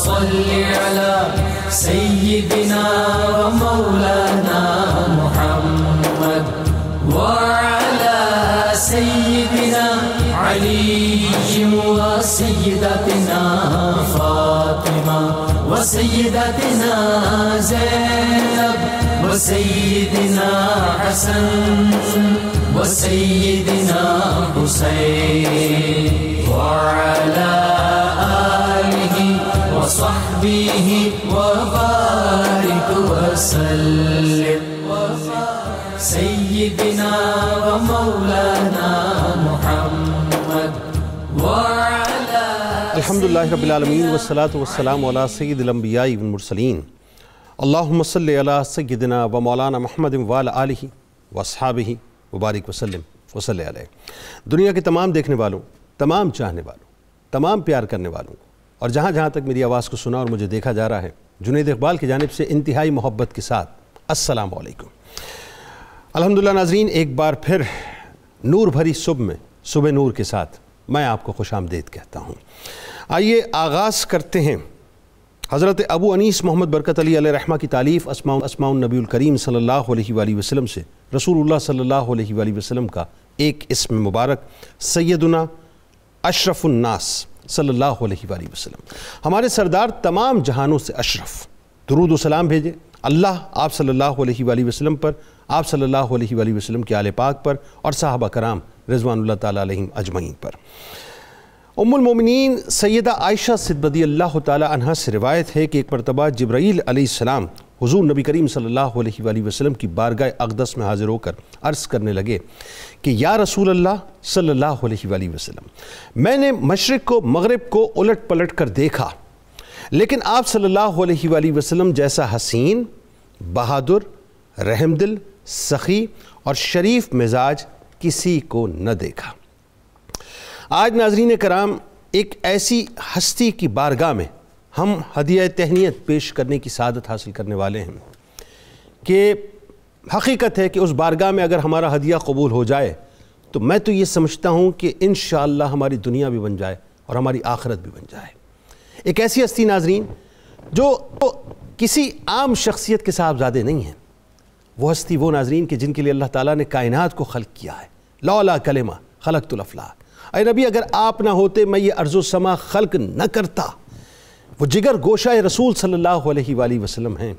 صل على سيدنا ومولانا محمد وعلى سيدنا علي وسيدتنا فاطمة وسيدتنا زينب وسيدنا حسن وسيدنا حسين وعلى آله وصحبه وبارك وسلم سيدنا ومولانا محمد وعلى الحمدللہ رب العالمین والصلاة والسلام علی سید الانبیاء والمرسلین اللہم صلی علی سیدنا و مولانا محمد وعلی آلہ واصحابہ وبارک وسلم وصلی علیہ۔ دنیا کے تمام دیکھنے والوں، تمام چاہنے والوں، تمام پیار کرنے والوں اور جہاں جہاں تک میری آواز کو سنا اور مجھے دیکھا جا رہا ہے، جنید اقبال کی جانب سے انتہائی محبت کے ساتھ السلام علیکم۔ الحمدللہ ناظرین، ایک بار پھر نور بھری صبح میں صبح نور کے ساتھ میں آپ کو خوش آمدید کہتا ہوں۔ آئیے آغاز کرتے ہیں حضرت ابو انیس محمد برکت علی علیہ رحمہ کی تالیف اسماء النبی الکریم صلی اللہ علیہ وآلہ وسلم سے رسول اللہ صلی اللہ علیہ وآلہ وسلم کا ایک اسم مبارک سیدنا اشرف الناس صلی اللہ علیہ وآلہ وسلم، ہمارے سردار تمام جہانوں سے اشرف، درود و سلام بھیجے اللہ آپ صلی اللہ علیہ وآلہ وسلم پر، آپ صلی اللہ علیہ وآلہ وسلم کے آل پاک پر اور صحابہ کرام رضوان اللہ تعالیٰ علیہم اجمعین پر۔ ام المومنین سیدہ عائشہ صدیقہ رضی اللہ تعالیٰ عنہ سے روایت ہے کہ ایک مرتبہ جبرائیل علیہ السلام حضور نبی کریم صلی اللہ علیہ وآلہ وسلم کی بارگاہ اقدس میں حاضر ہو کر عرض کرنے لگے کہ یا رسول اللہ صلی اللہ علیہ وآلہ وسلم، میں نے مشرق کو مغرب کو الٹ پلٹ کر دیکھا، لیکن آپ صلی اللہ علیہ وآلہ وسلم جیسا حسین، بہادر، رحم دل، سخی اور شریف مزاج کسی کو نہ دیکھا۔ آج ناظرین کرام ایک ایسی ہستی کی بارگاہ میں ہم ہدیہ تہنیت پیش کرنے کی سعادت حاصل کرنے والے ہیں کہ حقیقت ہے کہ اس بارگاہ میں اگر ہمارا ہدیہ قبول ہو جائے تو میں تو یہ سمجھتا ہوں کہ انشاءاللہ ہماری دنیا بھی بن جائے اور ہماری آخرت بھی بن جائے۔ ایک ایسی ہستی ناظرین جو کسی عام شخصیت کے صاحبزادے نہیں ہیں، وہ ہستی وہ ناظرین کہ جن کے لیے اللہ تعالیٰ نے کائنات کو خلق کیا ہے۔ لولا کلمہ خلقت الافلاک، اے نبی اگر آپ نہ ہوتے میں یہ ارض و سما خلق نہ کرتا۔ وہ جگر گوشہ رسول صلی اللہ علیہ وآلہ وسلم ہیں،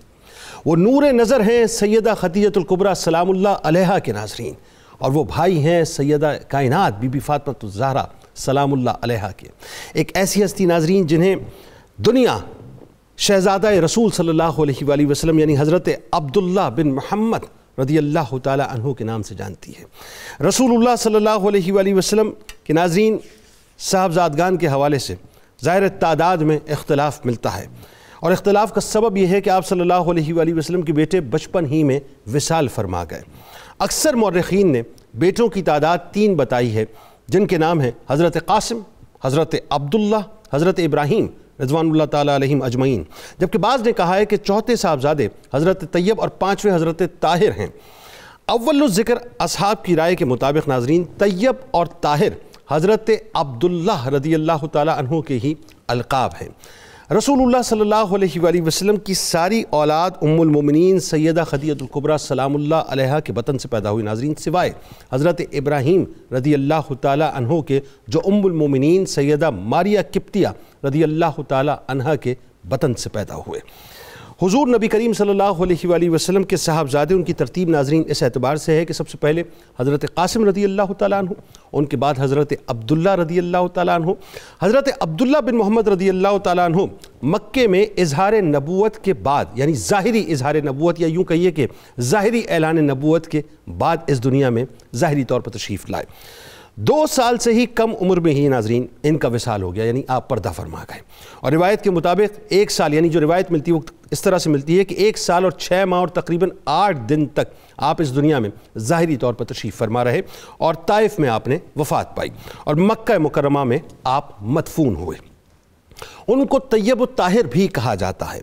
وہ نور نظر ہیں سیدہ خدیجۃ الکبریٰ سلام اللہ علیہا کے ناظرین، اور وہ بھائی ہیں سیدہ کائنات بی بی فاطمہ الزہرا سلام اللہ علیہا کے۔ ایک ایسی ہستی ناظرین جنہیں دنیا شہزادہ رسول صلی اللہ علیہ وآلہ وسلم یعنی حضرت عبداللہ بن محمد رضی اللہ تعالی عنہ کے نام سے جانتی ہے۔ رسول اللہ صلی اللہ علیہ وآلہ وسلم کے ناظرین صاحبزادگان کے حوالے سے ظاہر تعداد میں اختلاف ملتا ہے، اور اختلاف کا سبب یہ ہے کہ آپ صلی اللہ علیہ وآلہ وسلم کے بیٹے بچپن ہی میں وصال فرما گئے۔ اکثر مورخین نے بیٹوں کی تعداد 3 بتائی ہے، جن کے نام ہیں حضرت قاسم، حضرت عبداللہ، حضرت ابراہیم رضوان اللہ تعالیٰ علیہم اجمعین، جبکہ بعض نے کہا ہے کہ چوتھے صاحبزادے حضرت طیب اور 5ویں حضرت طاہر ہیں۔ اول الذکر اصحاب کی رائے کے مطابق ناظرین طیب اور طاہر حضرت عبداللہ رضی اللہ تعالیٰ عنہ کے ہی القاب ہیں۔ رسول اللہ صلی اللہ علیہ وآلہ وسلم کی ساری اولاد ام المومنین سیدہ خدیجۃ الکبریٰ سلام اللہ علیہا کے بطن سے پیدا ہوئی ناظرین، سوائے حضرت ابراہیم رضی اللہ تعالیٰ عنہ کے جو ام المومنین سیدہ ماریہ قبطیہ رضی اللہ تعالیٰ عنہ کے بطن سے پیدا ہوئے۔ حضور نبی کریم صلی اللہ علیہ وآلہ وسلم کے صاحبزادے ان کی ترتیب ناظرین اس اعتبار سے ہے کہ سب سے پہلے حضرت قاسم رضی اللہ تعالیٰ عنہ، ان کے بعد حضرت عبداللہ رضی اللہ تعالیٰ عنہ۔ حضرت عبداللہ بن محمد رضی اللہ تعالیٰ عنہ مکے میں اظہار نبوت کے بعد یعنی ظاہری اظہار نبوت یا یوں کہیے کہ ظاہری اعلان نبوت کے بعد اس دنیا میں ظاہری طور پر تشریف لائے۔ 2 سال سے ہی کم عمر میں ہی ناظرین ان کا وصال ہو گیا، یعنی آپ پردہ فرما گئے۔ اور روایت کے مطابق 1 سال یعنی جو روایت ملتی ہے وہ اس طرح سے ملتی ہے کہ 1 سال اور 6 ماہ اور تقریباً 8 دن تک آپ اس دنیا میں ظاہری طور پر تشریف فرما رہے، اور طائف میں آپ نے وفات پائی اور مکہ مکرمہ میں آپ مدفون ہوئے۔ ان کو طیب الطاہر بھی کہا جاتا ہے۔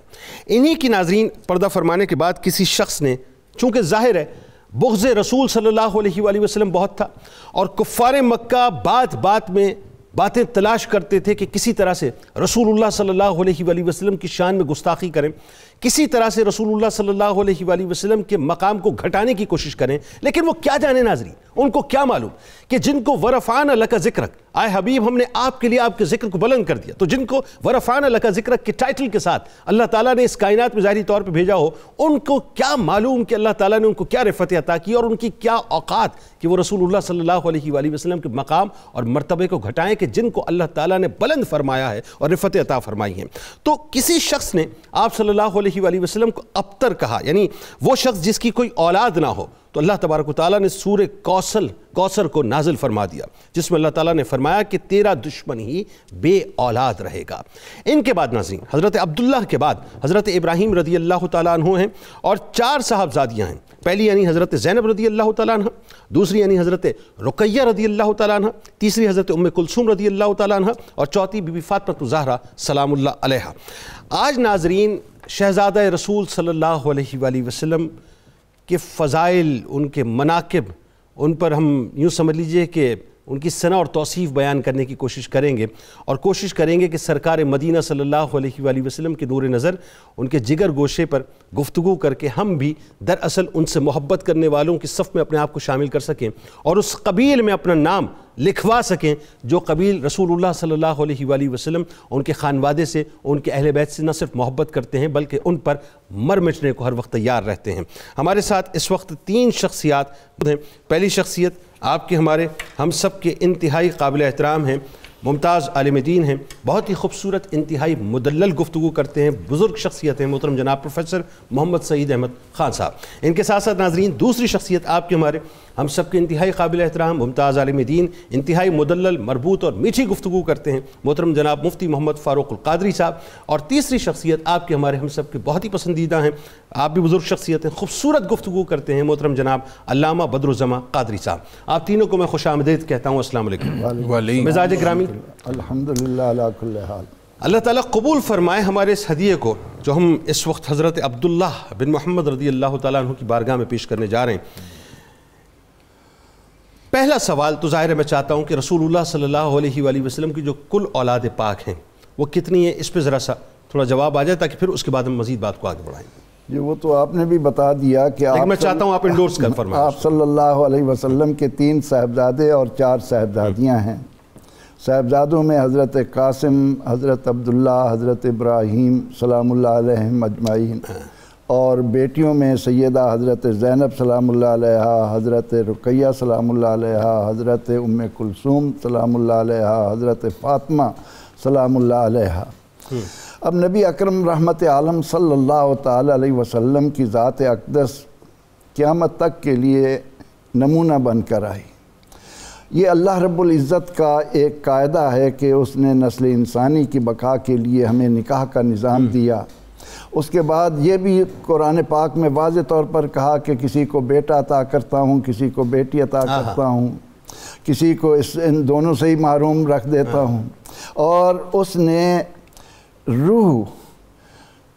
انہی کی ناظرین پردہ فرمانے کے بعد کسی شخص نے، چونکہ ظاہر ہے بغض رسول صلی اللہ علیہ وآلہ وسلم بہت تھا، اور کفار مکہ بات بات میں باتیں تلاش کرتے تھے کہ کسی طرح سے رسول اللہ صلی اللہ علیہ وآلہ وسلم کی شان میں گستاخی کریں، کسی طرح سے رسول اللہ صلی اللہ علیہ وآلہ وسلم کے مقام کو گھٹانے کی کوشش کریں، لیکن وہ کیا جانے ناظرین، ان کو کیا معلوم کہ جن کو ورفعنا لک ذکرک، آئے حبیب ہم نے آپ کے لیے آپ کے ذکر کو بلند کر دیا، تو جن کو ورفعنا لک ذکرک کے ٹائٹل کے ساتھ اللہ تعالیٰ نے اس کائنات میں ظاہری طور پہ بھیجا ہو، ان کو کیا معلوم کہ اللہ تعالیٰ نے ان کو کیا رفعت عطا کی اور ان کی کیا اوقات کہ وہ رسول اللہ صلی اللہ علیہ وآلہ وسلم کے مقام اور مرتبے کو گھٹائیں کہ جن کو اللہ تعالیٰ نے بلند فرمایا ہے اور رفعت عطا فرمائی ہے۔ تو کسی شخص نے آپ صلی اللہ علیہ وآلہ وسلم کو ابتر کہا، یعنی وہ شخص جس کی کوئی اولاد نہ ہو، تو اللہ تبارک و تعالیٰ نے سورہ کوثر کو نازل فرما دیا، جس میں اللہ تعالیٰ نے فرمایا کہ تیرا دشمن ہی بے اولاد رہے گا۔ ان کے بعد ناظرین حضرت عبداللہ کے بعد حضرت ابراہیم رضی اللہ تعالیٰ عنہ ہیں اور 4 صاحبزادیاں ہیں، پہلی یعنی حضرت زینب رضی اللہ تعالیٰ عنہ، دوسری یعنی حضرت رقیہ رضی اللہ تعالیٰ عنہ، تیسری حضرت ام کلثوم رضی اللہ تعالیٰ عنہ اور چوتھی بی بی فاطمہ الزہرا سلام اللہ علیہا۔ آج ناظرین شہزادہ رسول صلی اللہ علیہ وآلہ وسلم کے فضائل، ان کے مناقب، ان پر ہم یوں سمجھ لیجئے کہ ان کی ثنا اور توصیف بیان کرنے کی کوشش کریں گے، اور کوشش کریں گے کہ سرکار مدینہ صلی اللہ علیہ وآلہ وسلم کے نور نظر ان کے جگر گوشے پر گفتگو کر کے ہم بھی دراصل ان سے محبت کرنے والوں کی صف میں اپنے آپ کو شامل کر سکیں اور اس قبیل میں اپنا نام لکھوا سکیں جو قبیل رسول اللہ صلی اللہ علیہ وآلہ وسلم ان کے خانوادے سے، ان کے اہل بیت سے نہ صرف محبت کرتے ہیں بلکہ ان پر مر مٹنے کو ہر وقت تیار رہتے ہیں۔ ہمارے ساتھ اس وقت 3 شخصیات ہیں۔ پہلی شخصیت آپ کے ہمارے ہم سب کے انتہائی قابل احترام ہیں، ممتاز عالم دین ہیں، بہت ہی خوبصورت انتہائی مدلل گفتگو کرتے ہیں، بزرگ شخصیت ہیں، محترم جناب پروفیسر محمد سعید احمد خان صاحب۔ ان کے ساتھ ساتھ ناظرین دوسری شخصیت آپ کے ہمارے ہم سب کے انتہائی قابل احترام ممتاز عالم دین، انتہائی مدلل، مربوط اور میٹھی گفتگو کرتے ہیں، محترم جناب مفتی محمد فاروق القادری صاحب۔ اور تیسری شخصیت آپ کے ہمارے ہم سب کے بہت ہی پسندیدہ ہیں، آپ بھی بزرگ شخصیت ہیں، خوبصورت گفتگو کرتے ہیں، محترم جناب علامہ بدر الزماں قادری صاحب۔ آپ تینوں کو میں خوش آمدید کہتا ہوں، السلام علیکم۔ مزاج گرامی، الحمدللہ علی کل حال۔ اللہ تعالیٰ قبول فرمائے ہمارے اس ہدیے کو جو ہم اس وقت حضرت عبداللہ بن محمد رضی اللہ تعالیٰ عنہ کی بارگاہ میں پیش کرنے جا رہے ہیں۔ پہلا سوال تو ظاہر ہے میں چاہتا ہوں کہ رسول اللہ صلی اللہ علیہ وآلہ وسلم کی جو کل اولاد پاک ہیں وہ کتنی ہیں، اس پہ ذرا سا تھوڑا جواب آ جائے تاکہ پھر اس کے بعد ہم مزید بات کو آگے بڑھائیں۔ یہ وہ تو آپ نے بھی بتا دیا کہ میں چاہتا ہوں آپ انڈورس کر فرمائیں۔ آپ صلی اللہ علیہ وسلم کے 3 صاحبزادے اور 4 صاحبزادیاں ہیں۔ صاحبزادوں میں حضرت قاسم، حضرت عبداللہ، حضرت ابراہیم سلام اللہ علیہم اجمعین، اور بیٹیوں میں سیدہ حضرت زینب سلام اللہ علیہا، حضرت رقیہ سلام اللہ علیہا، حضرت ام کلثوم سلام اللہ علیہا، حضرت فاطمہ سلام اللہ علیہا۔ اب نبی اکرم رحمت عالم صلی اللہ تعالی علیہ وسلم کی ذات اقدس قیامت تک کے لیے نمونہ بن کر آئی۔ یہ اللہ رب العزت کا ایک قاعدہ ہے کہ اس نے نسل انسانی کی بقا کے لیے ہمیں نکاح کا نظام دیا۔ اس کے بعد یہ بھی قرآن پاک میں واضح طور پر کہا کہ کسی کو بیٹا عطا کرتا ہوں، کسی کو بیٹی عطا کرتا ہوں، کسی کو ان دونوں سے ہی محروم رکھ دیتا ہوں۔ اور اس نے روح،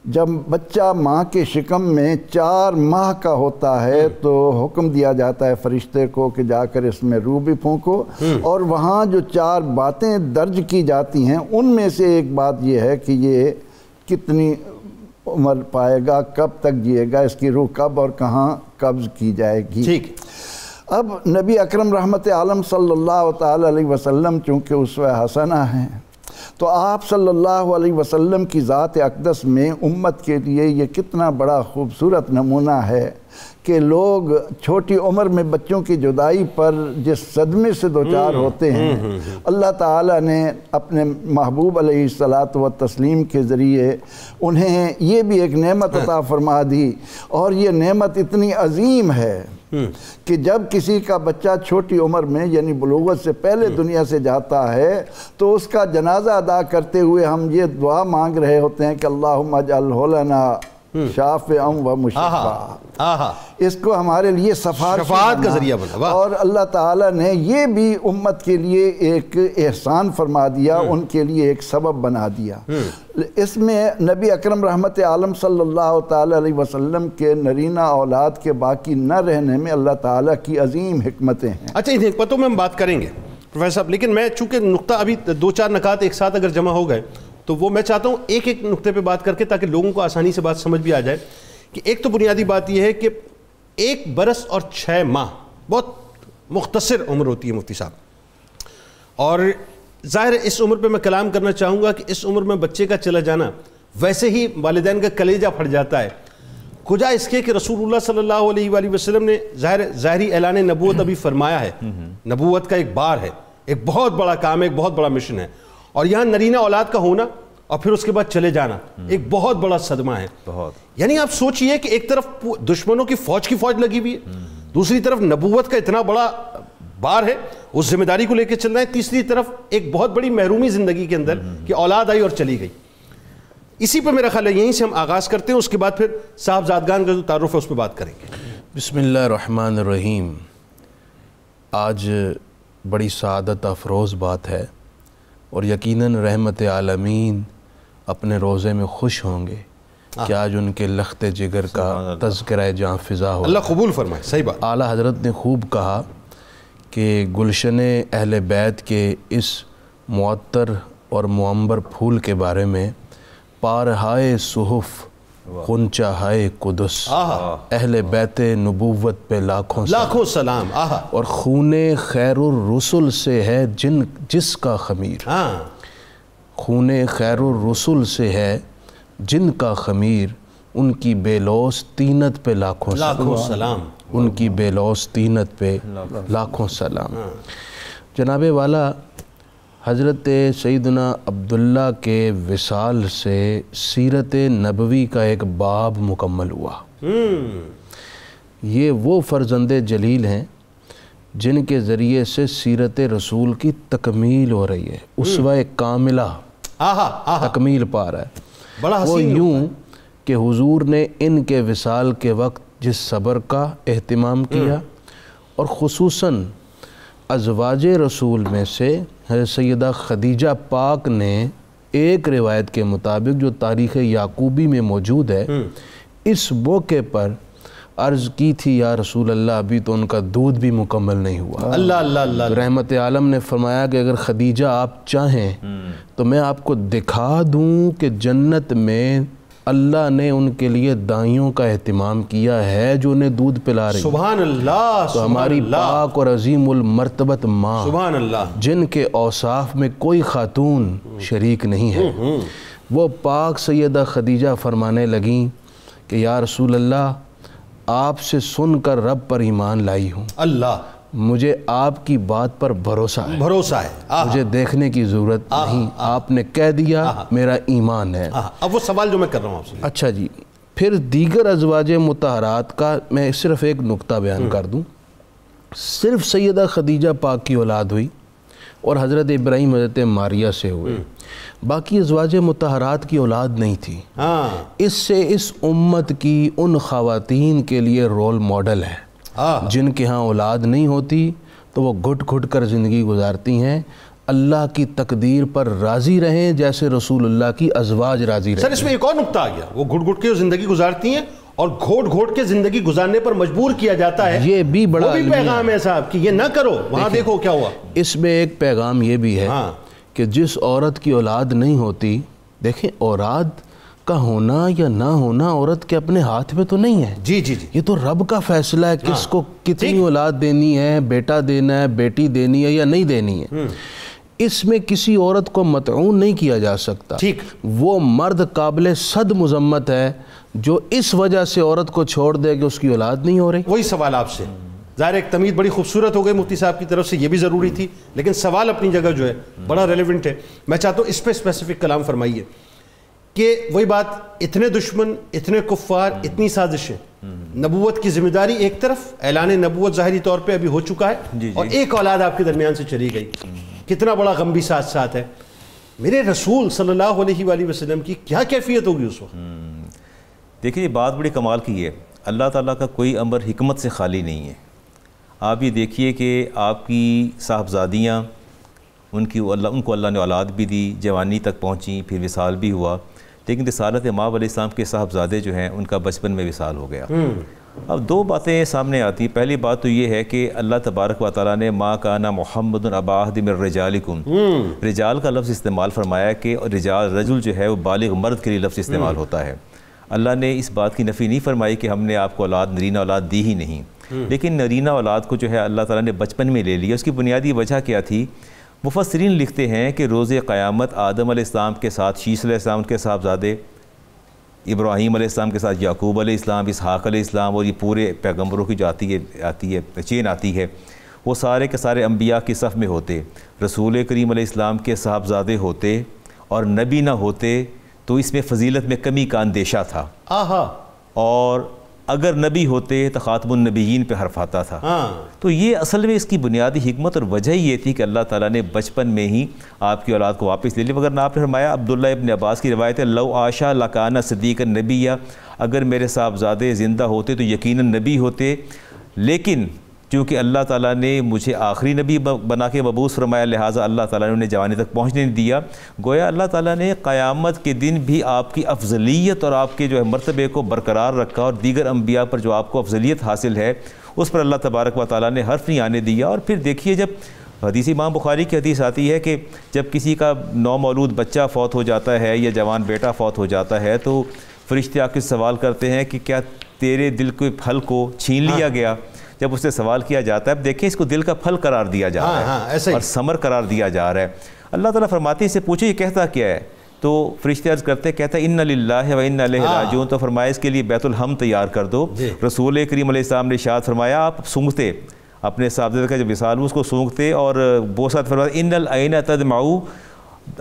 جب بچہ ماں کے شکم میں 4 ماہ کا ہوتا ہے تو حکم دیا جاتا ہے فرشتے کو کہ جا کر اس میں روح بھی پھونکو، اور وہاں جو 4 باتیں درج کی جاتی ہیں ان میں سے ایک بات یہ ہے کہ یہ کتنی عمر پائے گا، کب تک جیے گا، اس کی روح کب اور کہاں قبض کی جائے گی۔ ٹھیک۔ اب نبی اکرم رحمت عالم صلی اللہ تعالی علیہ وسلم چونکہ اسوہ حسنہ ہیں تو آپ صلی اللہ علیہ وسلم کی ذات اقدس میں امت کے لیے یہ کتنا بڑا خوبصورت نمونہ ہے کہ لوگ چھوٹی عمر میں بچوں کی جدائی پر جس صدمے سے دوچار ہوتے ہیں، اللہ تعالیٰ نے اپنے محبوب علیہ الصلاۃ والتسلیم کے ذریعے انہیں یہ بھی ایک نعمت عطا فرما دی، اور یہ نعمت اتنی عظیم ہے کہ جب کسی کا بچہ چھوٹی عمر میں یعنی بلوغت سے پہلے دنیا سے جاتا ہے تو اس کا جنازہ ادا کرتے ہوئے ہم یہ دعا مانگ رہے ہوتے ہیں کہ اللہم اجعلہ لنا شافعا و مشفعا، اس کو ہمارے لیے شفاعت کا ذریعہ بنا۔ اور اللہ تعالیٰ نے یہ بھی امت کے لیے ایک احسان فرما دیا، ان کے لیے ایک سبب بنا دیا۔ اس میں نبی اکرم رحمت عالم صلی اللہ تعالی علیہ وسلم کے نرینہ اولاد کے باقی نہ رہنے میں اللہ تعالیٰ کی عظیم حکمتیں ہیں۔ اچھا، ان حکمتوں میں ہم بات کریں گے، پروفیسر صاحب، لیکن میں چونکہ نقطہ ابھی 2-4 نکات ایک ساتھ اگر جمع ہو گئے تو وہ میں چاہتا ہوں ایک ایک نقطے پہ بات کر کے تاکہ لوگوں کو آسانی سے بات سمجھ بھی آ جائے کہ ایک تو بنیادی بات یہ ہے کہ 1 برس اور 6 ماہ بہت مختصر عمر ہوتی ہے مفتی صاحب، اور ظاہر ہے اس عمر پہ میں کلام کرنا چاہوں گا کہ اس عمر میں بچے کا چلا جانا ویسے ہی والدین کا کلیجہ پھٹ جاتا ہے، کجا اس کے کہ رسول اللہ صلی اللہ علیہ وآلہ وسلم نے ظاہری اعلان نبوت ابھی فرمایا ہے، نبوت کا ایک بار ہے، ایک بہت بڑا کام ہے، ایک بہت بڑا مشن ہے، اور یہاں نرینہ اولاد کا ہونا اور پھر اس کے بعد چلے جانا ایک بہت بڑا صدمہ ہے. یعنی آپ سوچئے کہ ایک طرف دشمنوں کی فوج لگی ہوئی ہے، دوسری طرف نبوت کا اتنا بڑا بار ہے، اس ذمہ داری کو لے کے چلنا ہے، تیسری طرف ایک بہت بڑی محرومی زندگی کے اندر کہ اولاد آئی اور چلی گئی. اسی پہ میرا خیال ہے یہیں سے ہم آغاز کرتے ہیں، اس کے بعد پھر صاحبزادگان کا جو تعارف ہے اس پہ بات کریں گے. بسم اللہ الرحمن الرحیم. آج بڑی سعادت افروز بات ہے اور یقیناً رحمت عالمین اپنے روزے میں خوش ہوں گے کہ آج ان کے لخت جگر کا تذکرہ جاں فضا ہو. اللہ قبول فرمائے. صحیح بات. اعلیٰ حضرت نے خوب کہا کہ گلشن اہل بیت کے اس معطر اور معمبر پھول کے بارے میں پارہائے صحف غنچہ ہائے قدس، اہل بیت نبوت پہ لاکھوں سلام، اور خون خیر الرسل سے ہے جس کا خمیر، خون خیر الرسل سے ہے جن کا خمیر، ان کی بے لوث طینت پہ لاکھوں سلام، ان کی بے لوث طینت پہ لاکھوں سلام. جناب والا، حضرت سیدنا عبداللہ کے وصال سے سیرت نبوی کا ایک باب مکمل ہوا. یہ وہ فرزند جلیل ہیں جن کے ذریعے سے سیرت رسول کی تکمیل ہو رہی ہے، اسوہ کاملہ تکمیل پا رہا ہے. وہ یوں کہ حضور نے ان کے وصال کے وقت جس صبر کا اہتمام کیا، اور خصوصاً ازواج رسول میں سے حضرت سیدہ خدیجہ پاک نے ایک روایت کے مطابق جو تاریخ یعقوبی میں موجود ہے، اس موقع پر عرض کی تھی یا رسول اللہ ابھی تو ان کا دودھ بھی مکمل نہیں ہوا. اللہ اللہ اللہ. رحمت عالم نے فرمایا کہ اگر خدیجہ آپ چاہیں تو میں آپ کو دکھا دوں کہ جنت میں اللہ نے ان کے لیے دائیوں کا اہتمام کیا ہے جو انہیں دودھ پلا رہی. سبحان اللہ. تو ہماری پاک اور عظیم المرتبت ماں، سبحان اللہ، جن کے اوصاف میں کوئی خاتون شریک نہیں ہے، وہ پاک سیدہ خدیجہ فرمانے لگیں کہ یا رسول اللہ آپ سے سن کر رب پر ایمان لائی ہوں، اللہ مجھے آپ کی بات پر بھروسہ ہے، مجھے دیکھنے کی ضرورت نہیں، آپ نے کہہ دیا میرا ایمان ہے. اب وہ سوال جو میں کر رہا ہوں آپ سے. اچھا جی، پھر دیگر ازواج مطہرات کا میں صرف ایک نقطہ بیان کر دوں. صرف سیدہ خدیجہ پاک کی اولاد ہوئی اور حضرت ابراہیم حضرت ماریہ سے ہوئے، باقی ازواج مطہرات کی اولاد نہیں تھی. اس سے اس امت کی ان خواتین کے لیے رول ماڈل ہے جن کے ہاں اولاد نہیں ہوتی تو وہ گھٹ گھٹ کر زندگی گزارتی ہیں. اللہ کی تقدیر پر راضی رہیں جیسے رسول اللہ کی ازواج راضی رہیں. سر اس میں ایک اور نقطہ آ گیا، وہ گھٹ گھٹ کے زندگی گزارتی ہیں اور گھوٹ گھوٹ کے زندگی گزارنے پر مجبور کیا جاتا ہے. یہ بھی بڑا پیغام ہے صاحب کہ یہ نہ کرو، وہاں دیکھو کیا ہوا. اس میں ایک پیغام یہ بھی ہے کہ جس عورت کی اولاد نہیں ہوتی، دیکھیں اولاد کا ہونا یا نہ ہونا عورت کے اپنے ہاتھ میں تو نہیں ہے. جی جی جی، یہ تو رب کا فیصلہ ہے کس کو کتنی اولاد دینی ہے، بیٹا دینا ہے، بیٹی دینی ہے یا نہیں دینی ہے. اس میں کسی عورت کو مطعون نہیں کیا جا سکتا. وہ مرد قابل صد مذمت ہے جو اس وجہ سے عورت کو چھوڑ دے کہ اس کی اولاد نہیں ہو رہی. وہی سوال آپ سے، ظاہر ایک تمہید بڑی خوبصورت ہو گئی مفتی صاحب کی طرف سے، یہ بھی ضروری تھی، لیکن سوال اپنی جگہ جو ہے بڑا ریلیونٹ ہے. میں چاہتا ہوں اس پہ اسپیسیفک کلام فرمائیے کہ وہی بات، اتنے دشمن، اتنے کفار، اتنی سازشیں، نبوت کی ذمہ داری ایک طرف، اعلان نبوت ظاہری طور پہ ابھی ہو چکا ہے اور ایک اولاد آپ کے درمیان سے چلی گئی. کتنا بڑا غم بھی ساتھ ساتھ ہے. میرے رسول صلی اللہ علیہ وآلہ وسلم کی کیا کیفیت ہوگی اس وقت؟ دیکھیں یہ بات بڑی کمال کی ہے. اللہ تعالیٰ کا کوئی امر حکمت سے خالی نہیں ہے. آپ یہ دیکھیے کہ آپ کی صاحبزادیاں، ان کو اللہ نے اولاد بھی دی، جوانی تک پہنچیں، پھر وصال بھی ہوا، لیکن رسالت ماں علیہ السلام کے صاحبزادے جو ہیں ان کا بچپن میں وصال ہو گیا. اب دو باتیں سامنے آتی ہیں. پہلی بات تو یہ ہے کہ اللہ تبارک و تعالیٰ نے ما کانا محمد ابا احد من رجالکم، رجال کا لفظ استعمال فرمایا کہ رجل جو ہے وہ بالغ مرد کے لیے لفظ استعمال ہوتا ہے. اللہ نے اس بات کی نفی نہیں فرمائی کہ ہم نے آپ کو اولاد نرینہ اولاد دی ہی نہیں، لیکن نرینہ اولاد کو جو ہے اللہ تعالیٰ نے بچپن میں لے لیا. اس کی بنیادی وجہ کیا تھی؟ مفسرین لکھتے ہیں کہ روز قیامت آدم علیہ السلام کے ساتھ شیش علیہ السلام کے صاحبزادے، ابراہیم علیہ السلام کے ساتھ یعقوب علیہ السلام، اسحاق علیہ السلام، اور یہ پورے پیغمبروں کی جو آتی ہے چین آتی ہے، وہ سارے کے سارے انبیاء کی صف میں ہوتے. رسول کریم علیہ السلام کے صاحبزادے ہوتے اور نبی نہ ہوتے تو اس میں فضیلت میں کمی کا اندیشہ تھا. اور اگر نبی ہوتے تو خاتم النبیین پہ حرف آتا تھا. تو یہ اصل میں اس کی بنیادی حکمت اور وجہ یہ تھی کہ اللہ تعالیٰ نے بچپن میں ہی آپ کی اولاد کو واپس لے لی. وغیرہ آپ نے فرمایا، عبداللہ ابن عباس کی روایت ہے، لو عاشا لکانا صدیق النبی، اگر میرے صاحبزادے زندہ ہوتے تو یقیناً نبی ہوتے، لیکن چونکہ اللہ تعالیٰ نے مجھے آخری نبی بنا کے مبعوث فرمایا، لہٰذا اللہ تعالیٰ نے انہیں جوانی تک پہنچنے نہیں دیا. گویا اللہ تعالیٰ نے قیامت کے دن بھی آپ کی افضلیت اور آپ کے جو ہے مرتبے کو برقرار رکھا، اور دیگر انبیاء پر جو آپ کو افضلیت حاصل ہے اس پر اللہ تبارک و تعالیٰ نے حرف نہیں آنے دیا. اور پھر دیکھیے، جب حدیث امام بخاری کی حدیث آتی ہے کہ جب کسی کا نومولود بچہ فوت ہو جاتا ہے یا جوان بیٹا فوت ہو جاتا ہے تو فرشتے آ کے سوال کرتے ہیں کہ کیا تیرے دل کے پھل کو چھین لیا گیا؟ جب اس سے سوال کیا جاتا ہے، اب دیکھیں اس کو دل کا پھل قرار دیا جا رہا ہے اور ثمر قرار دیا جا رہا ہے. اللہ تعالیٰ فرماتے ہیں، اسے پوچھے یہ کہتا کیا ہے؟ تو فرشتے عرض کرتے کہتا ہے انا للہ و انا الیہ راجعون. تو فرمایا اس کے لیے بیت الحمد تیار کر دو. رسول کریم علیہ السلام نے ارشاد فرمایا، آپ سونگتے اپنے صاحبزادے کا جو وصال ہو اس کو سونگتے اور بوسات فرمایا، ان العین تدمع،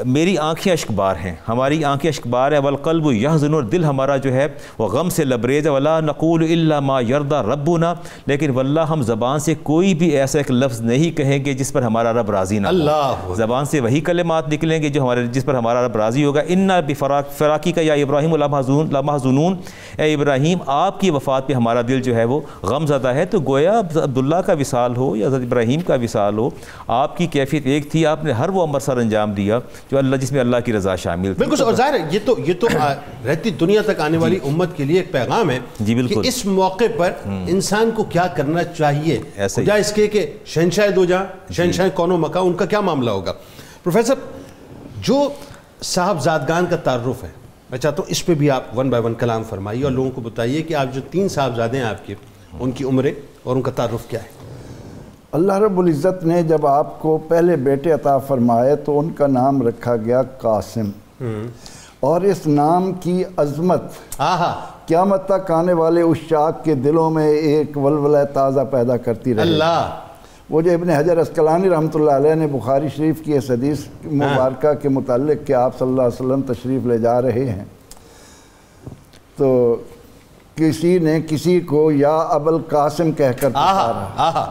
میری آنکھیں اشکبار ہیں، ہماری آنکھیں اشکبار ہیں، والقلب یحزن، اور دل ہمارا جو ہے وہ غم سے لبریز ہے، ولا نقول الا ما یرضی ربنا، لیکن واللہ ہم زبان سے کوئی بھی ایسا ایک لفظ نہیں کہیں گے جس پر ہمارا رب راضی نہ ہو. زبان سے وہی کلمات نکلیں گے جو جس پر ہمارا رب راضی ہوگا. انا بفراقی کا یا ابراہیم لمحزونون، اے ابراہیم آپ کی وفات پہ ہمارا دل جو ہے وہ غم زدہ ہے. تو گویا عبداللہ کا وصال ہو یا حضرت ابراہیم کا وصال ہو، آپ کی کیفیت ایک تھی، آپ نے ہر وہ امر سر انجام دیا جو اللہ جس میں اللہ کی رضا شامل تھی. بالکل. اور ظاہر ہے یہ تو رہتی دنیا تک آنے والی امت کے لیے ایک پیغام ہے کہ اس موقع پر انسان کو کیا کرنا چاہیے، جائے اس کے کہ شہنشاہ دو جہاں، شہنشاہ کون و مکان، ان کا کیا معاملہ ہوگا. پروفیسر، جو صاحبزادگان کا تعارف ہے، میں چاہتا ہوں اس پہ بھی آپ ون بائی ون کلام فرمائیے اور لوگوں کو بتائیے کہ آپ جو 3 صاحبزادے ہیں آپ کے، ان کی عمریں اور ان کا تعارف کیا ہے. اللہ رب العزت نے جب آپ کو پہلے بیٹے عطا فرمائے تو ان کا نام رکھا گیا قاسم، اور اس نام کی عظمت قیامت تک آنے والے عشاق کے دلوں میں ایک ولولہ تازہ پیدا کرتی رہی. وہ جو ابن حجر عسقلانی رحمۃ اللہ علیہ نے بخاری شریف کی اس حدیث مبارکہ کے متعلق کہ آپ صلی اللہ علیہ وسلم تشریف لے جا رہے ہیں تو کسی نے کسی کو یا ابوالقاسم کہہ کر پکارا.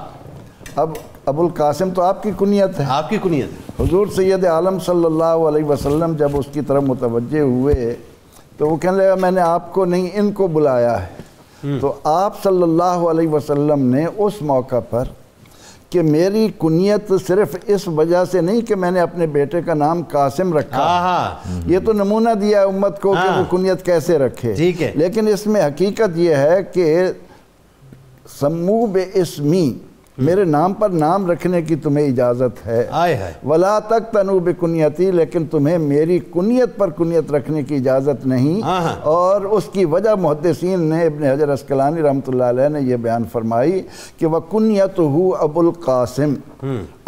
اب ابوالقاسم تو آپ کی کنیت ہے، آپ کی کنیت ہے. حضور سید عالم صلی اللہ علیہ وسلم جب اس کی طرف متوجہ ہوئے تو وہ کہنے لگا میں نے آپ کو نہیں ان کو بلایا ہے. تو آپ صلی اللہ علیہ وسلم نے اس موقع پر کہ میری کنیت صرف اس وجہ سے نہیں کہ میں نے اپنے بیٹے کا نام قاسم رکھا، یہ تو نمونہ دیا ہے امت کو کہ وہ کنیت کیسے رکھے، لیکن اس میں حقیقت یہ ہے کہ سمو باسمی، میرے نام پر نام رکھنے کی تمہیں اجازت ہے، ولا تقتنوا بکنیتی، لیکن تمہیں میری کنیت پر کنیت رکھنے کی اجازت نہیں. اور اس کی وجہ محدثین نے ابن حجر عسقلانی رحمۃ اللہ علیہ نے یہ بیان فرمائی کہ وَكُنْيَتُهُ ابو القاسم،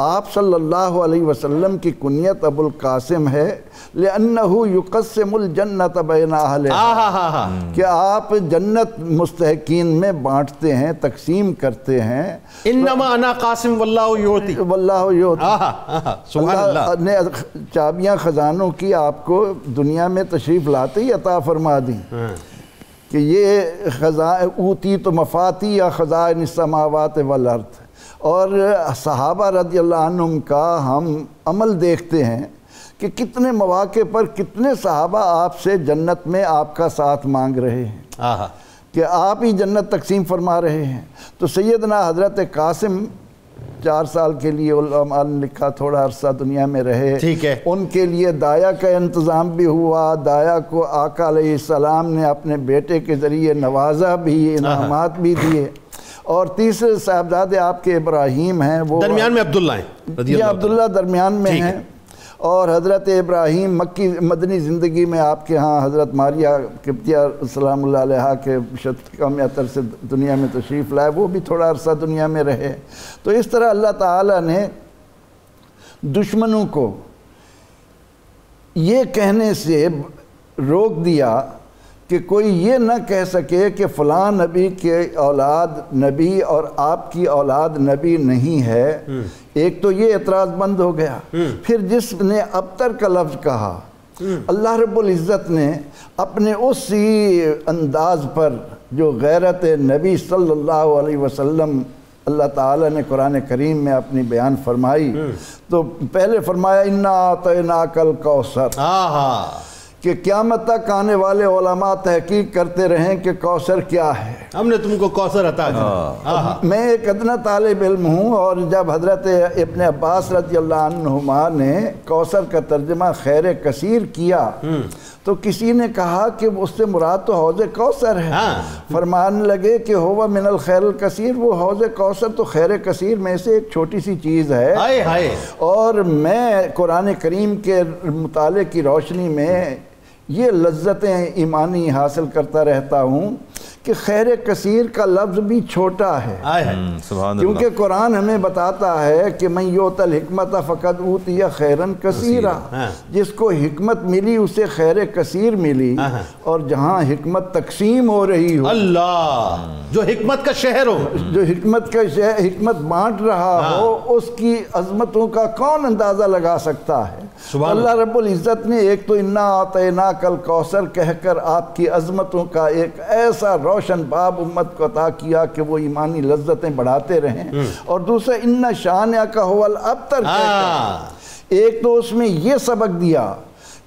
آپ صلی اللہ علیہ وسلم کی کنیت ابو القاسم ہے، لِأَنَّهُ يُقَسِّمُ الْجَنَّةَ بَيْنَ أَهْلِهَا، کہ آپ جنت مستحقین میں بانٹتے ہیں، تقسیم کرتے ہیں. انما انا قاسم واللہ یعطی، واللہ یعطی. سبحان اللہ نے چابیاں خزانوں کی آپ کو دنیا میں تشریف لاتے ہی عطا فرما دی کہ یہ اوتیت مفاتیح خزائن السماوات والارض. اور صحابہ رضی اللہ عنہم کا ہم عمل دیکھتے ہیں کہ کتنے مواقع پر کتنے صحابہ آپ سے جنت میں آپ کا ساتھ مانگ رہے ہیں کہ آپ ہی جنت تقسیم فرما رہے ہیں. تو سیدنا حضرت قاسم 4 سال کے لیے علماء نے لکھا تھوڑا عرصہ دنیا میں رہے، ٹھیک ہے، ان کے لیے دایا کا انتظام بھی ہوا، دایا کو آقا علیہ السلام نے اپنے بیٹے کے ذریعے نوازا بھی، انعامات بھی دیے، اور تیسرے صاحبزادے آپ کے ابراہیم ہیں، وہ درمیان میں عبداللہ ہیں رضی یہ اللہ عبداللہ درمیان میں ٹھیک ہے۔ ہیں، اور حضرت ابراہیم مکی مدنی زندگی میں آپ کے ہاں حضرت ماریہ قبطیہ سلام اللہ علیہ کے کم عطر سے دنیا میں تشریف لائے، وہ بھی تھوڑا عرصہ دنیا میں رہے۔ تو اس طرح اللہ تعالیٰ نے دشمنوں کو یہ کہنے سے روک دیا کہ کوئی یہ نہ کہہ سکے کہ فلاں نبی کے اولاد نبی اور آپ کی اولاد نبی نہیں ہے۔ ایک تو یہ اعتراض بند ہو گیا۔ پھر جس نے ابتر کا لفظ کہا، اللہ رب العزت نے اپنے اسی انداز پر جو غیرت نبی صلی اللہ علیہ وسلم اللہ تعالیٰ نے قرآن کریم میں اپنی بیان فرمائی، تو پہلے فرمایا اِنَّا أَعْطَيْنَاكَ الْكَوْثَرَ، کہ قیامت تک آنے والے علماء تحقیق کرتے رہیں کہ کوثر کیا ہے، ہم نے تم کو کوثر عطا کیا۔ میں ایک ادنا طالب علم ہوں، اور جب حضرت ابن عباس رضی اللہ عنہما نے کوثر کا ترجمہ خیر کثیر کیا تو کسی نے کہا کہ اس سے مراد تو حوض کوثر ہے، فرمانے لگے کہ ہوا من الخیر الکثیر، وہ حوض کوثر تو خیر کثیر میں سے ایک چھوٹی سی چیز ہے۔ اور میں قرآن کریم کے مطالعے کی روشنی میں یہ لذتیں ایمانی حاصل کرتا رہتا ہوں کہ خیر کثیر کا لفظ بھی چھوٹا ہے، کیونکہ قرآن ہمیں بتاتا ہے کہ من یؤت الحکمت فقد اوتی خیرا کثیرا، جس کو حکمت ملی اسے خیر کثیر ملی، اور جہاں حکمت تقسیم ہو رہی ہو، اللہ جو حکمت کا شہر ہو، جو حکمت بانٹ رہا ہو، اس کی عظمتوں کا کون اندازہ لگا سکتا ہے؟ اللہ رب العزت نے ایک تو اِنَّا أَعْطَيْنَاكَ الْكَوْثَرَ کہہ کر آپ کی عظمتوں کا ایک ایسا روشن باب امت کو عطا کیا کہ وہ ایمانی لذتیں بڑھاتے رہیں، اور دوسرا اِنَّ شَانِئَكَ هُوَ الْأَبْتَرُ کہہ کر ایک تو اس میں یہ سبق دیا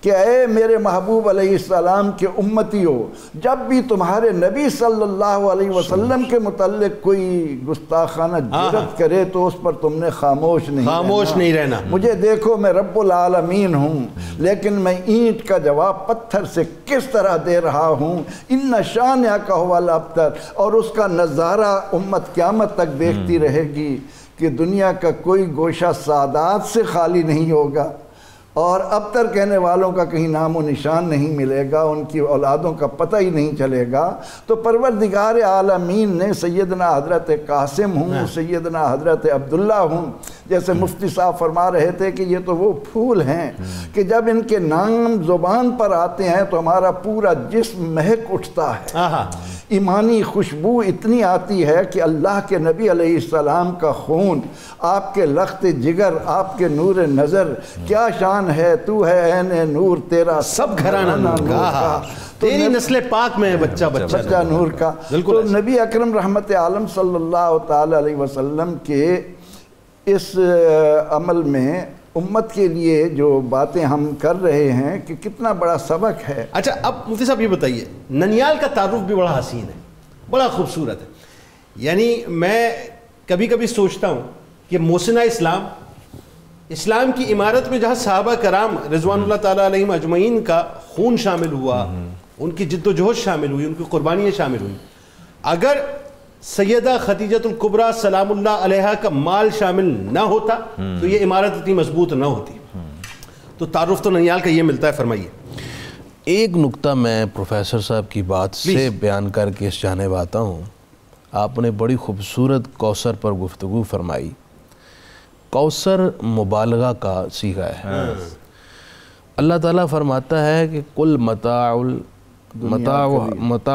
کہ اے میرے محبوب علیہ السلام کے امتیوں، جب بھی تمہارے نبی صلی اللہ علیہ وسلم کے متعلق کوئی گستاخانہ جرات کرے تو اس پر تم نے خاموش نہیں رہنا۔ مجھے دیکھو میں رب العالمین ہوں، لیکن میں اینٹ کا جواب پتھر سے کس طرح دے رہا ہوں۔ اِنَّ شَانِئَكَ هُوَ الْأَبْتَرُ، اور اس کا نظارہ امت قیامت تک دیکھتی رہے گی کہ دنیا کا کوئی گوشہ سعادات سے خالی نہیں ہوگا، اور ابتر کہنے والوں کا کہیں نام و نشان نہیں ملے گا، ان کی اولادوں کا پتہ ہی نہیں چلے گا۔ تو پروردگار عالمین نے سیدنا حضرت قاسم ہوں، سیدنا حضرت عبداللہ ہوں، جیسے مفتی صاحب فرما رہے تھے کہ یہ تو وہ پھول ہیں کہ جب ان کے نام زبان پر آتے ہیں تو ہمارا پورا جسم مہک اٹھتا ہے، ایمانی خوشبو اتنی آتی ہے کہ اللہ کے نبی علیہ السلام کا خون، آپ کے لخت جگر، آپ کے نور نظر، کیا شان ہے، تو ہے عین نور تیرا سب گھرانہ نور کا، تیری نسل پاک میں بچہ نور کا۔ تو نبی اکرم رحمت عالم صلی اللہ تعالی علیہ وسلم کے اس عمل میں امت کے لیے جو باتیں ہم کر رہے ہیں کہ کتنا بڑا سبق ہے۔ اچھا اب مفتی صاحب یہ بتائیے، ننیال کا تعارف بھی بڑا حسین ہے، بڑا خوبصورت ہے، یعنی میں کبھی کبھی سوچتا ہوں کہ محسنہ اسلام کی عمارت میں جہاں صحابہ کرام رضوان اللہ تعالیٰ علیہم اجمعین کا خون شامل ہوا، ان کی جد و جہد شامل ہوئی، ان کی قربانیاں شامل ہوئی، اگر سیدہ خدیجۃ الکبریٰ سلام اللہ علیہا کا مال شامل نہ ہوتا تو یہ عمارت اتنی مضبوط نہ ہوتی۔ تو تعارف تو ننیال کا یہ ملتا ہے، فرمائیے۔ ایک نکتہ میں پروفیسر صاحب کی بات سے بیان کر کے اس جانب آتا ہوں۔ آپ نے بڑی خوبصورت کوثر پر گفتگو فرمائی۔ کوثر مبالغہ کا صیغہ ہے۔ اللہ تعالیٰ فرماتا ہے کہ کل متاع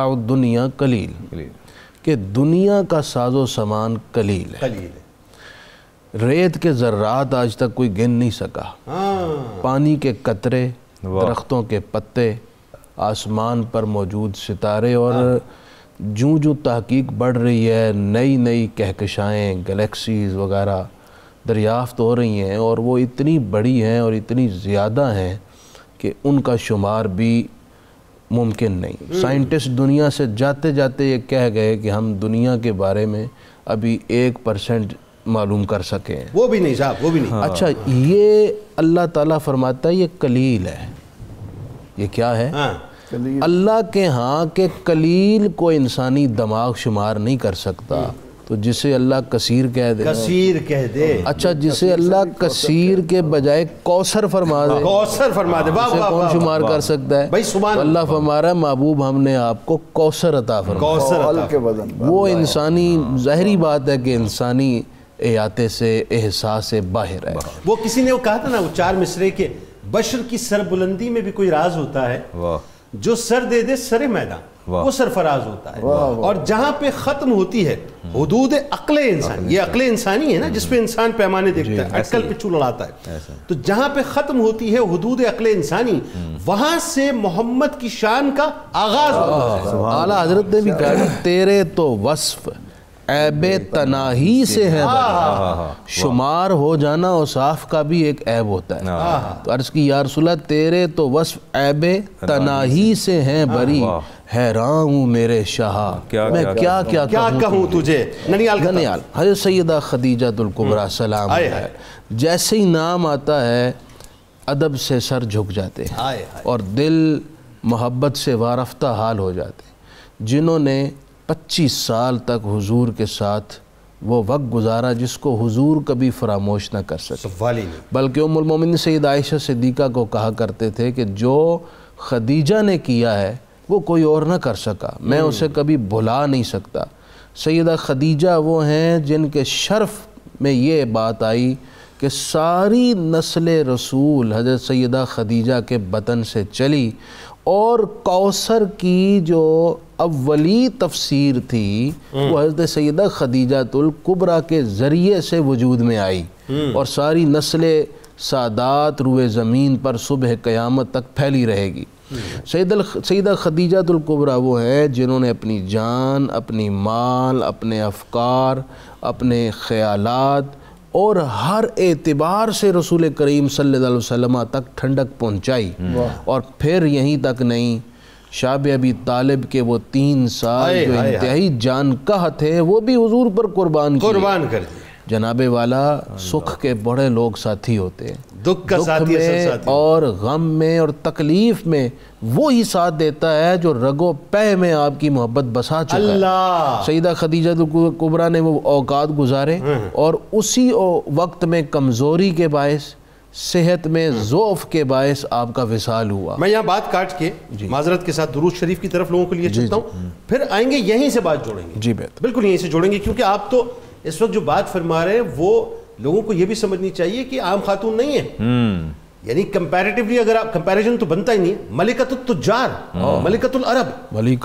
الدنیا قلیل، کہ دنیا کا ساز و سامان قلیل ہے، ریت کے ذرات آج تک کوئی گن نہیں سکا، پانی کے قطرے، درختوں کے پتے، آسمان پر موجود ستارے، اور جو تحقیق بڑھ رہی ہے، نئی کہکشائیں، گلیکسیز وغیرہ دریافت ہو رہی ہیں، اور وہ اتنی بڑی ہیں اور اتنی زیادہ ہیں کہ ان کا شمار بھی ممکن نہیں۔ سائنٹسٹ دنیا سے جاتے جاتے یہ کہہ گئے کہ ہم دنیا کے بارے میں ابھی 1% معلوم کر سکیں. وہ بھی نہیں صاحب، وہ بھی نہیں. اچھا یہ اللہ تعالیٰ فرماتا ہے یہ قلیل ہے. یہ کیا ہے؟ اللہ کے ہاں کہ قلیل کو انسانی دماغ شمار نہیں کر سکتا، تو جسے اللہ کثیر کہہ دے، کثیر کہہ دے. اچھا جسے اللہ کثیر کے بجائے کوثر فرما دے، کوثر فرما دے. اسے کون شمار کر سکتا ہے؟ بھائی سبحان اللہ فرما رہا ہے محبوب ہم نے آپ کو کوثر عطا فرمایا. کوثر کے بدن وہ انسانی ظاہری بات ہے کہ انسانی احاطے سے احساس سے باہر ہے. وہ کسی نے وہ کہا تھا نا، وہ 4 مصرے کے بشر کی سر بلندی میں بھی کوئی راز ہوتا ہے، جو سر دے دے سر میدان وہ سرفراز ہوتا ہے. اور جہاں پہ ختم ہوتی ہے حدود عقل انسانی، یہ عقل انسانی ہے نا جس پہ انسان پیمانے دیکھتا ہے، عقل پہ چول اڑاتا ہے، تو جہاں پہ ختم ہوتی ہے حدود عقل انسانی وہاں سے محمد کی شان کا آغاز ہوتا ہے. اعلیٰ حضرت نے بھی کہا کہ تیرے تو وصف عیب تناہی سے ہے بری، شمار ہو جانا اوصاف کا بھی ایک عیب ہوتا ہے. تو عرض کی یا رسول اللہ تیرے تو وصف عیب تناہی سے ہیں بری، حیران ہوں میرے شاہ میں کیا کہوں تجھے. ننیال حضرت سیدہ خدیجہ الکبریٰ سلام علیہ، جیسے ہی نام آتا ہے ادب سے سر جھک جاتے ہیں اور دل محبت سے وارفتہ حال ہو جاتے ہیں. جنہوں نے 25 سال تک حضور کے ساتھ وہ وقت گزارا جس کو حضور کبھی فراموش نہ کر سکے، بلکہ ام المومنین سید عائشہ صدیقہ کو کہا کرتے تھے کہ جو خدیجہ نے کیا ہے وہ کوئی اور نہ کر سکا، میں اسے کبھی بھلا نہیں سکتا. سیدہ خدیجہ وہ ہیں جن کے شرف میں یہ بات آئی کہ ساری نسل رسول حضرت سیدہ خدیجہ کے بطن سے چلی، اور کوثر کی جو اولی تفسیر تھی وہ حضرت سیدہ خدیجہ الکبریٰ کے ذریعے سے وجود میں آئی، اور ساری نسل سادات روئے زمین پر صبح قیامت تک پھیلی رہے گی. سیدہ خدیجہ الکبریٰ وہ ہیں جنہوں نے اپنی جان، اپنی مال، اپنے افکار، اپنے خیالات اور ہر اعتبار سے رسول کریم صلی اللہ علیہ وسلم تک ٹھنڈک پہنچائی. اور پھر یہیں تک نہیں، شاب ابی طالب کے وہ 3 سال جو انتہائی جانکاہ تھے وہ بھی حضور پر قربان کر دیے. جناب والا سکھ کے بڑے لوگ ساتھی ہوتے ہیں، دکھ کا ساتھی اور غم میں اور تکلیف میں وہی ساتھ دیتا ہے جو رگو پہ میں آپ کی محبت بسا چکا ہے. سیدہ خدیجہ الکبریٰ نے وہ اوقات گزارے اور اسی وقت میں کمزوری کے باعث، صحت میں ضعف کے باعث آپ کا وصال ہوا. میں یہاں بات کاٹ کے معذرت کے ساتھ درود شریف کی طرف لوگوں کے لیے چلتا ہوں، پھر آئیں گے یہیں سے بات جوڑیں گے. جی بہتر، بالکل یہیں سے جوڑیں گے، کیونکہ آپ تو اس وقت جو بات فرما رہے ہیں وہ لوگوں کو یہ بھی سمجھنی چاہیے کہ عام خاتون نہیں ہے. یعنی کمپیریٹیولی اگر آپ کمپیریزن تو بنتا ہی نہیں ہے. ملکۃ التجار، ملکۃ العرب،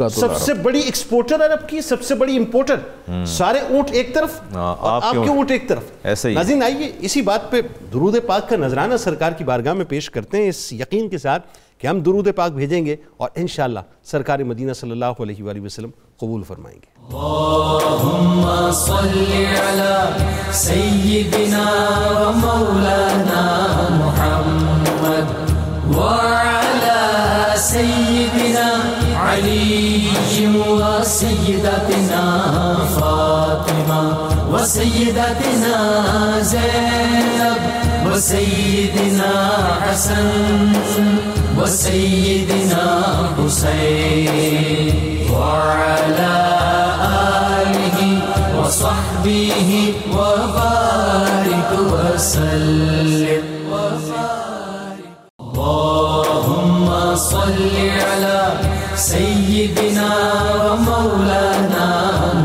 سب سے بڑی ایکسپورٹر عرب کی، سب سے بڑی امپورٹر. سارے اونٹ ایک طرف اور آپ کے اونٹ ایک طرف. ناظرین آئیے اسی بات پہ درود پاک کا نذرانہ سرکار کی بارگاہ میں پیش کرتے ہیں، اس یقین کے ساتھ کہ ہم درود پاک بھیجیں گے اور انشاءاللہ سرکار مدینہ صلی اللہ علیہ وآلہ وسلم قبول فرمائیں گے. اللہم صلی علی سیدنا و مولانا محمد وعلی سیدنا علی و سیدتنا فاطمہ و سیدتنا زینب و سیدنا حسن و سیدنا حسین وعلى آله وصحبه وبارك وسلم. اللهم صل على سيدنا ومولانا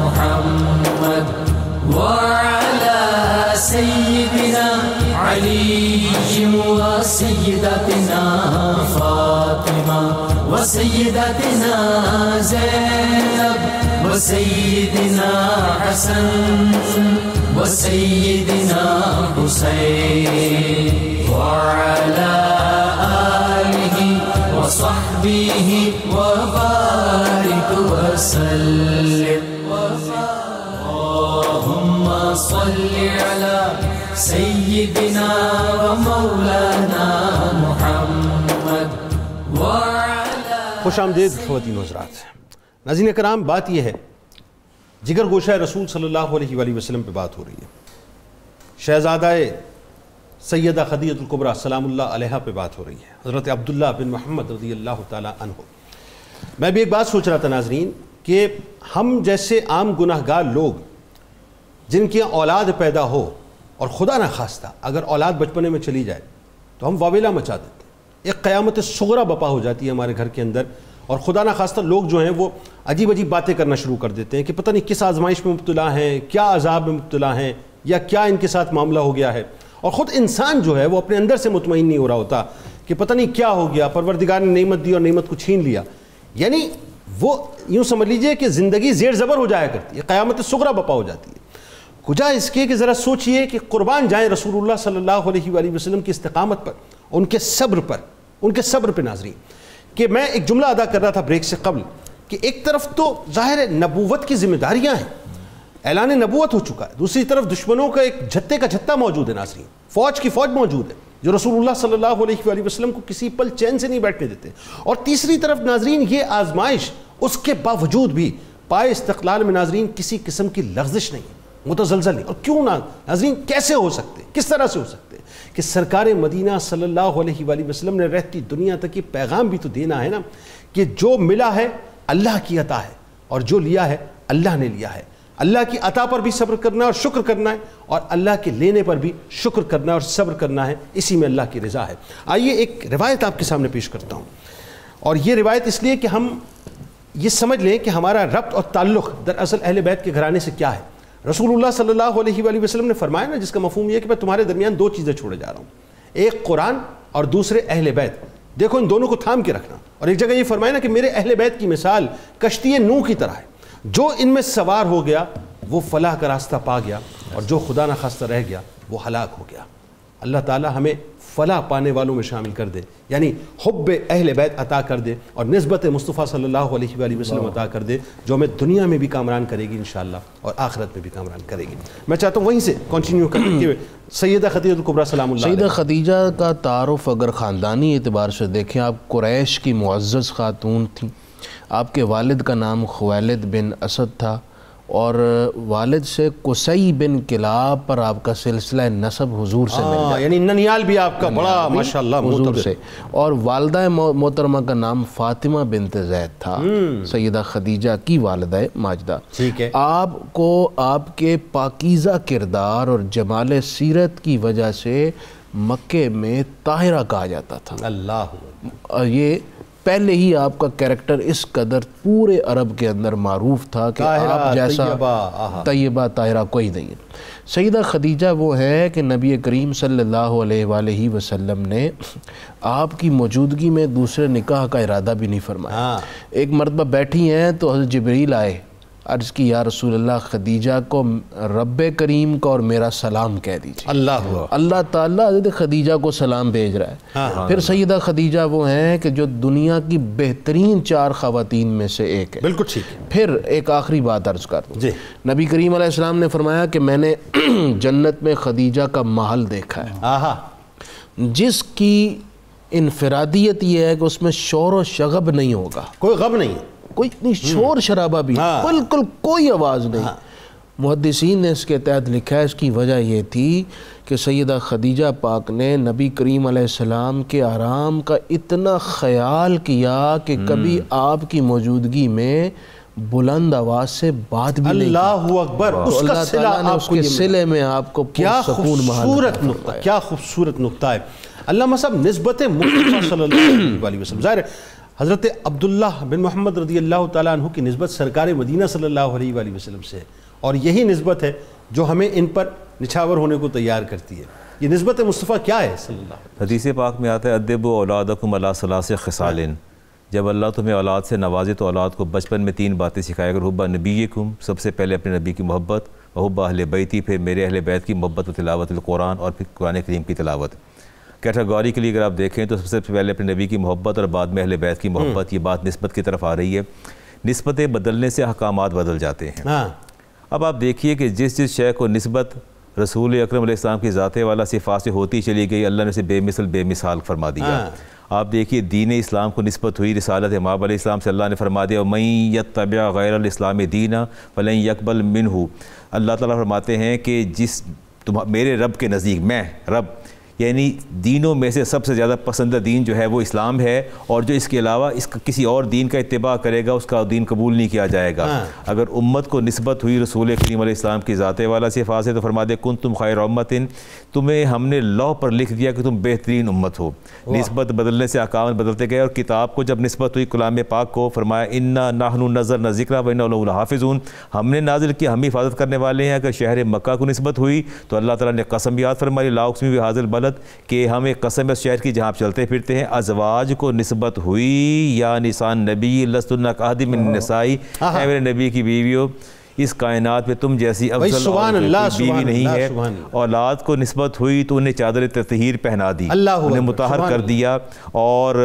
محمد وعلى سيدنا علي وسيدتنا فاطمة وسيدتنا زينب وسيدنا حسن وسيدنا حسين وعلى آله وصحبه وبارك وسلم. اللهم صل على سيدنا ومولانا محمد وعلى. خوش آمدید خواتین و حضرات. ناظرین کرام، بات یہ ہے جگر گوشہ رسول صلی اللہ علیہ وآلہ وسلم پہ بات ہو رہی ہے. شہزادہ سیدہ خدیجہ الکبریٰ سلام اللہ علیہا پہ بات ہو رہی ہے، حضرت عبداللہ بن محمد رضی اللہ تعالیٰ عنہ۔ میں بھی ایک بات سوچ رہا تھا ناظرین کہ ہم جیسے عام گناہگار لوگ جن کی اولاد پیدا ہو اور خدا نہ خواستہ اگر اولاد بچپنے میں چلی جائے تو ہم واویلا مچا دیتے ہیں، ایک قیامت صغریٰ بپا ہو جاتی ہے ہمارے گھر کے اندر، اور خدا نہ خواستہ لوگ جو ہیں وہ عجیب عجیب باتیں کرنا شروع کر دیتے ہیں کہ پتہ نہیں کس آزمائش میں مبتلا ہیں، کیا عذاب میں مبتلا ہیں، یا کیا ان کے ساتھ معاملہ ہو گیا ہے۔ اور خود انسان جو ہے وہ اپنے اندر سے مطمئن نہیں ہو رہا ہوتا کہ پتہ نہیں کیا ہو گیا، پروردگار نے نعمت دی اور نعمت کو چھین لیا۔ یعنی وہ یوں سمجھ لیجئے کہ زندگی زیر زبر ہو جایا کرتی ہے، قیامت صغریٰ بپا ہو جاتی ہے۔ کجا اس کے کہ ذرا سوچئے کہ قربان جائیں رسول اللہ صلی اللہ علیہ وآلہ وسلم کی استقامت پر، ان کے صبر پر ناظرین، کہ میں ایک جملہ ادا کر رہا تھا بریک سے قبل کہ ایک طرف تو ظاہر ہے نبوت کی ذمہ داریاں ہیں، اعلان نبوت ہو چکا ہے، دوسری طرف دشمنوں کا ایک جھتے کا جھتا موجود ہے ناظرین، فوج کی فوج موجود ہے جو رسول اللہ صلی اللہ علیہ وآلہ وسلم کو کسی پل چین سے نہیں بیٹھنے دیتے، اور تیسری طرف ناظرین یہ آزمائش، اس کے باوجود بھی پائے استقلال میں ناظرین کسی قسم کی لغزش نہیں، متزلزل نہیں۔ اور کیوں نہ ناظرین، کیسے ہو سکتے، کس طرح سے ہو سکتے کہ سرکار مدینہ صلی اللہ علیہ وآلہ وسلم نے رہتی دنیا تک یہ پیغام بھی تو دینا ہے نا کہ جو ملا ہے اللہ کی عطا ہے، اور جو لیا ہے اللہ نے لیا ہے، اللہ کی عطا پر بھی صبر کرنا ہے اور شکر کرنا ہے، اور اللہ کے لینے پر بھی شکر کرنا ہے اور صبر کرنا ہے، اسی میں اللہ کی رضا ہے۔ آئیے ایک روایت آپ کے سامنے پیش کرتا ہوں، اور یہ روایت اس لیے کہ ہم یہ سمجھ لیں کہ ہمارا ربط اور تعلق دراصل اہل بیت کے گھرانے سے کیا ہے۔ رسول اللہ صلی اللہ علیہ وآلہ وسلم نے فرمایا نا، جس کا مفہوم یہ ہے کہ میں تمہارے درمیان دو چیزیں چھوڑے جا رہا ہوں، ایک قرآن اور دوسرے اہل بیت، دیکھو ان دونوں کو تھام کے رکھنا۔ اور ایک جگہ یہ فرمایا نا کہ میرے اہل بیت کی مثال کشتی نوح کی طرح ہے، جو ان میں سوار ہو گیا وہ فلاح کا راستہ پا گیا، اور جو خدا نہ خواستہ رہ گیا وہ ہلاک ہو گیا۔ اللہ تعالی ہمیں فلاح پانے والوں میں شامل کر دے، یعنی حب اہل بیت عطا کر دے، اور نسبت مصطفیٰ صلی اللہ علیہ وآلہ وسلم عطا کر دے، جو ہمیں دنیا میں بھی کامران کرے گی انشاءاللہ اور آخرت میں بھی کامران کرے گی۔ میں چاہتا ہوں وہیں سے کنٹینیو کریں کہ سیدہ خدیجہ الکبریٰ سلام اللہ علیہا۔ سیدہ خدیجہ کا تعارف اگر خاندانی اعتبار سے دیکھیں، آپ قریش کی معزز خاتون تھیں، آپ کے والد کا نام خویلد بن اسد تھا، اور والد سے قصی بن کلاب پر آپ کا سلسلہ نسب حضور سے مل جاتا، یعنی ننیال بھی آپ کا بڑا ماشاءاللہ حضور سے، اور والدہ محترمہ کا نام فاطمہ بنت زید تھا، سیدہ خدیجہ کی والدہ ماجدہ۔ ٹھیک ہے، آپ کو آپ کے پاکیزہ کردار اور جمال سیرت کی وجہ سے مکے میں طاہرہ کہا جاتا تھا۔ اللہ، اور یہ پہلے ہی آپ کا کریکٹر اس قدر پورے عرب کے اندر معروف تھا کہ آپ جیسا طیبہ طاہرہ کوئی نہیں ہے۔ سیدہ خدیجہ وہ ہے کہ نبی کریم صلی اللہ علیہ وآلہ وسلم نے آپ کی موجودگی میں دوسرے نکاح کا ارادہ بھی نہیں فرمایا۔ ایک مرتبہ بیٹھی ہیں تو حضرت جبریل آئے، عرض کی یا رسول اللہ خدیجہ کو رب کریم کا اور میرا سلام کہہ دیجیے۔ اللہ تعالیٰ حضرت خدیجہ کو سلام بھیج رہا ہے۔ پھر سیدہ خدیجہ وہ ہیں کہ جو دنیا کی بہترین 4 خواتین میں سے ایک ہے۔ بالکل ٹھیک ہے۔ پھر ایک آخری بات عرض کر دوں، نبی کریم علیہ السلام نے فرمایا کہ میں نے جنت میں خدیجہ کا محل دیکھا ہے، جس کی انفرادیت یہ ہے کہ اس میں شور و شغب نہیں ہوگا، کوئی غم نہیں، کوئی شور شرابہ بھی، بالکل کوئی آواز نہیں۔ محدثین نے اس کے تحت لکھا ہے، اس کی وجہ یہ تھی کہ سیدہ خدیجہ پاک نے نبی کریم علیہ السلام کے آرام کا اتنا خیال کیا کہ کبھی آپ کی موجودگی میں بلند آواز سے بات بھی نہیں کی۔ اللہ اکبر، اس کا صلہ اس کے صلے میں آپ کو کیا خوبصورت نقطہ، کیا خوبصورت نقطہ ہے۔ علامہ صاحب نسبت مصطفیٰ صلی اللہ علیہ وسلم، ظاہر ہے حضرت عبداللہ بن محمد رضی اللہ تعالیٰ عنہ کی نسبت سرکار مدینہ صلی اللہ علیہ وآلہ وسلم سے ہے، اور یہی نسبت ہے جو ہمیں ان پر نچھاور ہونے کو تیار کرتی ہے۔ یہ نسبت مصطفیٰ کیا ہے صلی اللہ علیہ وسلم؟ حدیث پاک میں آتا ہے ادبوا اولادکم علی ثلاث خصال، جب اللہ تمہیں اولاد سے نوازے تو اولاد کو بچپن میں 3 باتیں سکھائے اگر حب نبیکم، سب سے پہلے اپنے نبی کی محبت، وحب اہل بیتی، پھر میرے اہل بیت کی محبت و تلاوت القرآن، اور پھر قرآن کریم کی تلاوت۔ کیٹاگوریکلی اگر آپ دیکھیں تو سب سے پہلے اپنے نبی کی محبت اور بعد میں اہل بیت کی محبت، یہ بات نسبت کی طرف آ رہی ہے۔ نسبتیں بدلنے سے احکامات بدل جاتے ہیں۔ اب آپ دیکھیے کہ جس شے کو نسبت رسول اکرم علیہ السلام کی ذات والا صفات سے ہوتی چلی گئی، اللہ نے اسے بے مثل بے مثال فرما دیا۔ آپ دیکھیے دین اسلام کو نسبت ہوئی رسالت امام علیہ السلام سے، اللہ نے فرما دیا وَمَن يَتَّبِعْ غَيْرَ الْإِسْلَامِ دِينًا فَلَن يَقْبَلْ مِنْهُ۔ اللہ تعالیٰ فرماتے ہیں کہ جس میرے رب کے نزدیک میں رب یعنی دینوں میں سے سب سے زیادہ پسندیدہ دین جو ہے وہ اسلام ہے، اور جو اس کے علاوہ اس کا کسی اور دین کا اتباع کرے گا اس کا دین قبول نہیں کیا جائے گا۔ اگر امت کو نسبت ہوئی رسول کریم علیہ السلام کی ذات والا صفات سے تو فرما دے کنتم خیر امت، تمہیں ہم نے لوح پر لکھ دیا کہ تم بہترین امت ہو۔ نسبت بدلنے سے احکام بدلتے گئے، اور کتاب کو جب نسبت ہوئی کلام پاک کو فرمایا انا نحن نزلنا الذکر و انا لہ لحافظون، ہم نے نازل کیا، ہم حفاظت کرنے والے ہیں۔ اگر شہر مکہ کو نسبت ہوئی تو اللہ تعالیٰ نے قسم یاد فرمائی لا اقسم بہذا البلد، کہ ہمیں قسم اس شہر کی جہاں آپ چلتے پھرتے ہیں۔ ازواج کو نسبت ہوئی یا نسان نبی لستن کاحد من النساء، اے میرے نبی کی بیویوں اس کائنات میں تم جیسی افضل اور بیوی نہیں ہے۔ اولاد کو نسبت ہوئی تو انہیں چادر تطہیر پہنا دی، انہیں مطہر کر دیا، اور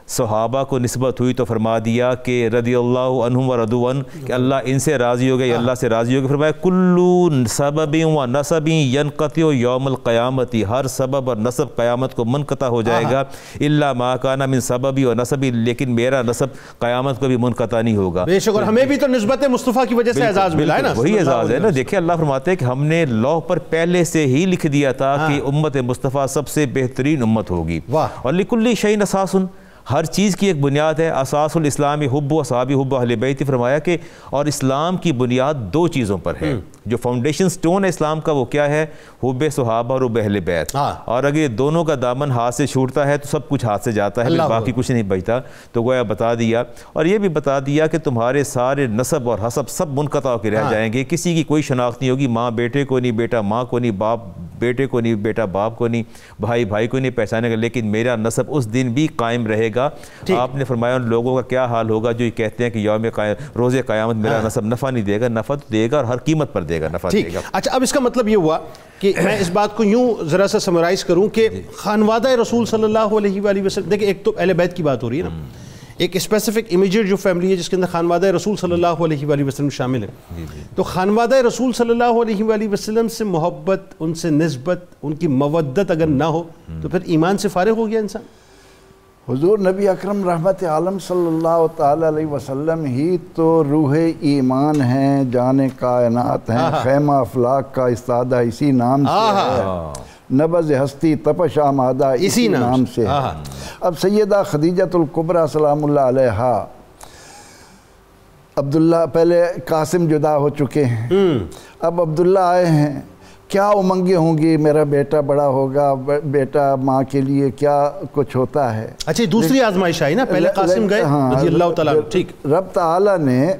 صحابہ کو نسبت ہوئی تو فرما دیا کہ رضی اللہ عنہم ورضوا عنہ، کہ اللہ ان سے راضی ہو گئے، اللہ سے راضی ہو گئے۔ فرمایا کل سبب و نسب ینقطع یوم القیامت، ہر سبب اور نسب قیامت کو منقطع ہو جائے گا، الا ما کان من سببی و نسبی، لیکن میرا نسب قیامت کو بھی منقطع نہیں ہوگا۔ بے شک، اور ہمیں بھی تو نسبت مصطفیٰ کی وجہ سے اعزاز ملا ہے نا، وہی اعزاز ہے نا۔ دیکھیں اللہ فرماتے ہیں کہ ہم نے لوح پر پہلے سے ہی لکھ دیا تھا کہ امت مصطفیٰ سب سے بہترین امت ہوگی۔ اور لکل شیء اساس، ہر چیز کی ایک بنیاد ہے۔ اساس الاسلام حب اصحابی حب اہل بیت، فرمایا کہ اور اسلام کی بنیاد دو چیزوں پر ہے، جو فاؤنڈیشن سٹون ہے اسلام کا وہ کیا ہے؟ حب صحابہ اور حب اہل بیت۔ اور اگر یہ دونوں کا دامن ہاتھ سے چھوٹتا ہے تو سب کچھ ہاتھ سے جاتا ہے، باقی کچھ نہیں بچتا۔ تو گویا بتا دیا، اور یہ بھی بتا دیا کہ تمہارے سارے نسب اور حسب سب منقطع ہو کے رہ جائیں گے، کسی کی کوئی شناخت نہیں ہوگی، ماں بیٹے کو نہیں، بیٹا ماں کو نہیں، باپ بیٹے کو نہیں، بیٹا باپ کو نہیں، بھائی بھائی کو نہیں پہچانے گا، لیکن میرا نسب اس دن بھی قائم رہے گا۔ آپ نے فرمایا ان لوگوں کا کیا حال ہوگا جو یہ کہتے ہیں کہ یوم روز قیامت میرا نسب نفع نہیں دے گا، نفع تو دے گا اور ہر قیمت پر دے گا، نفع دے گا۔ اچھا، اب اس کا مطلب یہ ہوا کہ میں اس بات کو یوں ذرا سا سمرائز کروں کہ خانوادہ رسول صلی اللہ علیہ وآلہ وسلم، دیکھیں ایک تو اہل بیت کی بات ہو رہی ہے نا، ایک اسپیسیفک امیجیٹ جو فیملی ہے جس کے اندر خانوادہ رسول صلی اللہ علیہ وآلہ وسلم شامل ہے، تو خانوادہ رسول صلی اللہ علیہ وآلہ وسلم سے محبت، ان سے نسبت، ان کی مودت اگر نہ ہو تو پھر ایمان سے فارغ ہو گیا انسان۔ حضور نبی اکرم رحمت عالم صلی اللہ تعالی علیہ وسلم ہی تو روح ایمان ہیں، جان کائنات ہیں، خیمہ افلاک کا استادہ اسی نام سے ہے، نبض ہستی تپش آمادہ اسی نام سے ہے۔ اب سیدہ خدیجۃ الکبریٰ سلام اللہ علیہا، عبداللہ پہلے قاسم جدا ہو چکے ہیں، اب عبداللہ آئے ہیں، کیا امنگیں ہوں گی، میرا بیٹا بڑا ہوگا، بیٹا ماں کے لیے کیا کچھ ہوتا ہے۔ اچھا دوسری آزمائش آئی نا، پہلے قاسم گئے رضی اللہ تعالیٰ عنہ، ٹھیک۔ رب تعالیٰ نے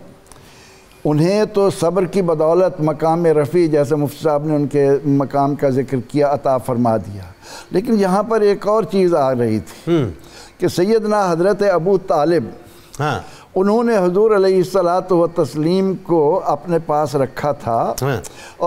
انہیں تو صبر کی بدولت مقام رفیع، جیسے مفتی صاحب نے ان کے مقام کا ذکر کیا، عطا فرما دیا، لیکن یہاں پر ایک اور چیز آ رہی تھی کہ سیدنا حضرت ابو طالب، انہوں نے حضور علیہ الصلاۃ والتسلیم کو اپنے پاس رکھا تھا،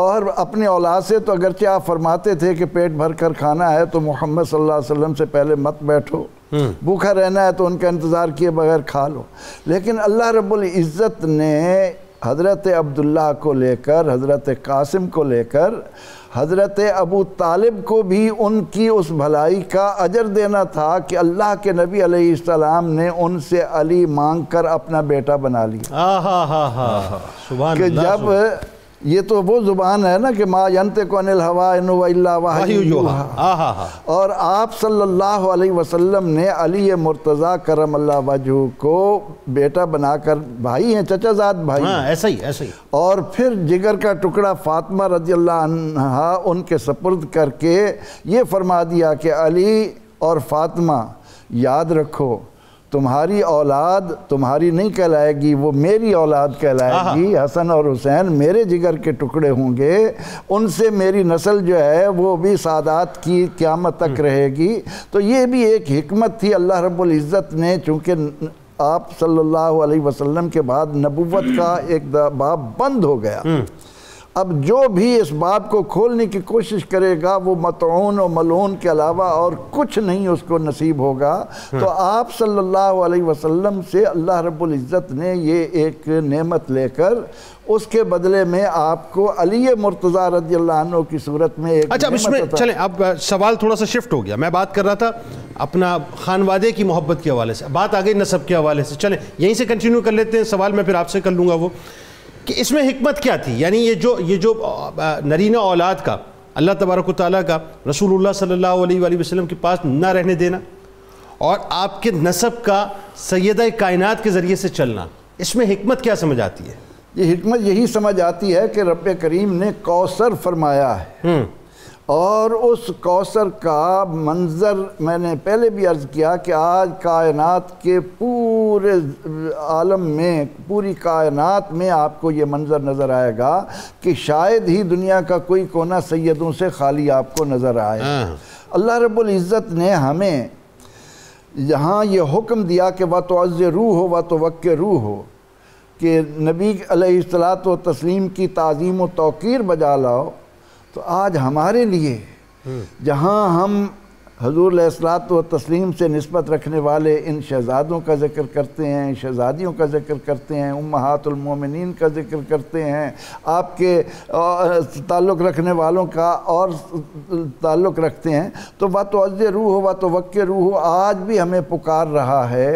اور اپنے اولاد سے تو اگرچہ آپ فرماتے تھے کہ پیٹ بھر کر کھانا ہے تو محمد صلی اللہ علیہ وسلم سے پہلے مت بیٹھو، بھوکا رہنا ہے تو ان کا انتظار کیے بغیر کھا لو، لیکن اللہ رب العزت نے حضرت عبداللہ کو لے کر، حضرت قاسم کو لے کر، حضرت ابو طالب کو بھی ان کی اس بھلائی کا اجر دینا تھا کہ اللہ کے نبی علیہ السلام نے ان سے علی مانگ کر اپنا بیٹا بنا لیا۔ کہ جب یہ تو وہ زبان ہے نا کہ ما ینطق عن الہویٰ ان ہوا الا وحی یوحیٰ، اور آپ صلی اللہ علیہ وسلم نے علی مرتضیٰ کرم اللہ وجہہ کو بیٹا بنا کر، بھائی ہیں، چچا زاد بھائی ہیں، ایسا ہی، اور پھر جگر کا ٹکڑا فاطمہ رضی اللہ عنہا ان کے سپرد کر کے یہ فرما دیا کہ علی اور فاطمہ یاد رکھو، تمہاری اولاد تمہاری نہیں کہلائے گی، وہ میری اولاد کہلائے گی، حسن اور حسین میرے جگر کے ٹکڑے ہوں گے، ان سے میری نسل جو ہے وہ بھی سعادات کی قیامت تک رہے گی۔ تو یہ بھی ایک حکمت تھی، اللہ رب العزت نے، چونکہ آپ صلی اللہ علیہ وسلم کے بعد نبوت کا ایک باب بند ہو گیا، اب جو بھی اس باب کو کھولنے کی کوشش کرے گا وہ مطعون و ملعون کے علاوہ اور کچھ نہیں اس کو نصیب ہوگا۔ تو آپ صلی اللہ علیہ وسلم سے اللہ رب العزت نے یہ ایک نعمت لے کر اس کے بدلے میں آپ کو علی مرتضیٰ رضی اللہ عنہ کی صورت میں ایک اچھا، اب اس میں چلیں، اب سوال تھوڑا سا شفٹ ہو گیا، میں بات کر رہا تھا اپنا خانوادے کی محبت کے حوالے سے، بات آ گئی نسب کے حوالے سے، چلیں یہیں سے کنٹینیو کر لیتے ہیں، سوال میں پھر آپ سے کر لوں گا وہ کہ اس میں حکمت کیا تھی، یعنی یہ جو نرینہ اولاد کا اللہ تبارک و تعالیٰ کا رسول اللہ صلی اللہ علیہ وآلہ وسلم کے پاس نہ رہنے دینا اور آپ کے نسب کا سیدہ کائنات کے ذریعے سے چلنا، اس میں حکمت کیا سمجھ آتی ہے؟ یہ حکمت یہی سمجھ آتی ہے کہ رب کریم نے کوثر فرمایا ہے، اور اس کوثر کا منظر میں نے پہلے بھی عرض کیا کہ آج کائنات کے پورے عالم میں، پوری کائنات میں آپ کو یہ منظر نظر آئے گا کہ شاید ہی دنیا کا کوئی کونا سیدوں سے خالی آپ کو نظر آئے۔ اللہ رب العزت نے ہمیں یہاں یہ حکم دیا کہ وَتُعَزِّرُوهُ وَتُوَقِّرُوهُ کہ نبی علیہ الصلاۃ والتسلیم کی تعظیم و توقیر بجا لاؤ، تو آج ہمارے لیے جہاں ہم حضور علیہ الصلاۃ والتسلیم سے نسبت رکھنے والے ان شہزادوں کا ذکر کرتے ہیں، شہزادیوں کا ذکر کرتے ہیں، امہات المومنین کا ذکر کرتے ہیں، آپ کے تعلق رکھنے والوں کا اور تعلق رکھتے ہیں، تو وَتُعَزِّرُوهُ وَتُوَقِّرُوهُ آج بھی ہمیں پکار رہا ہے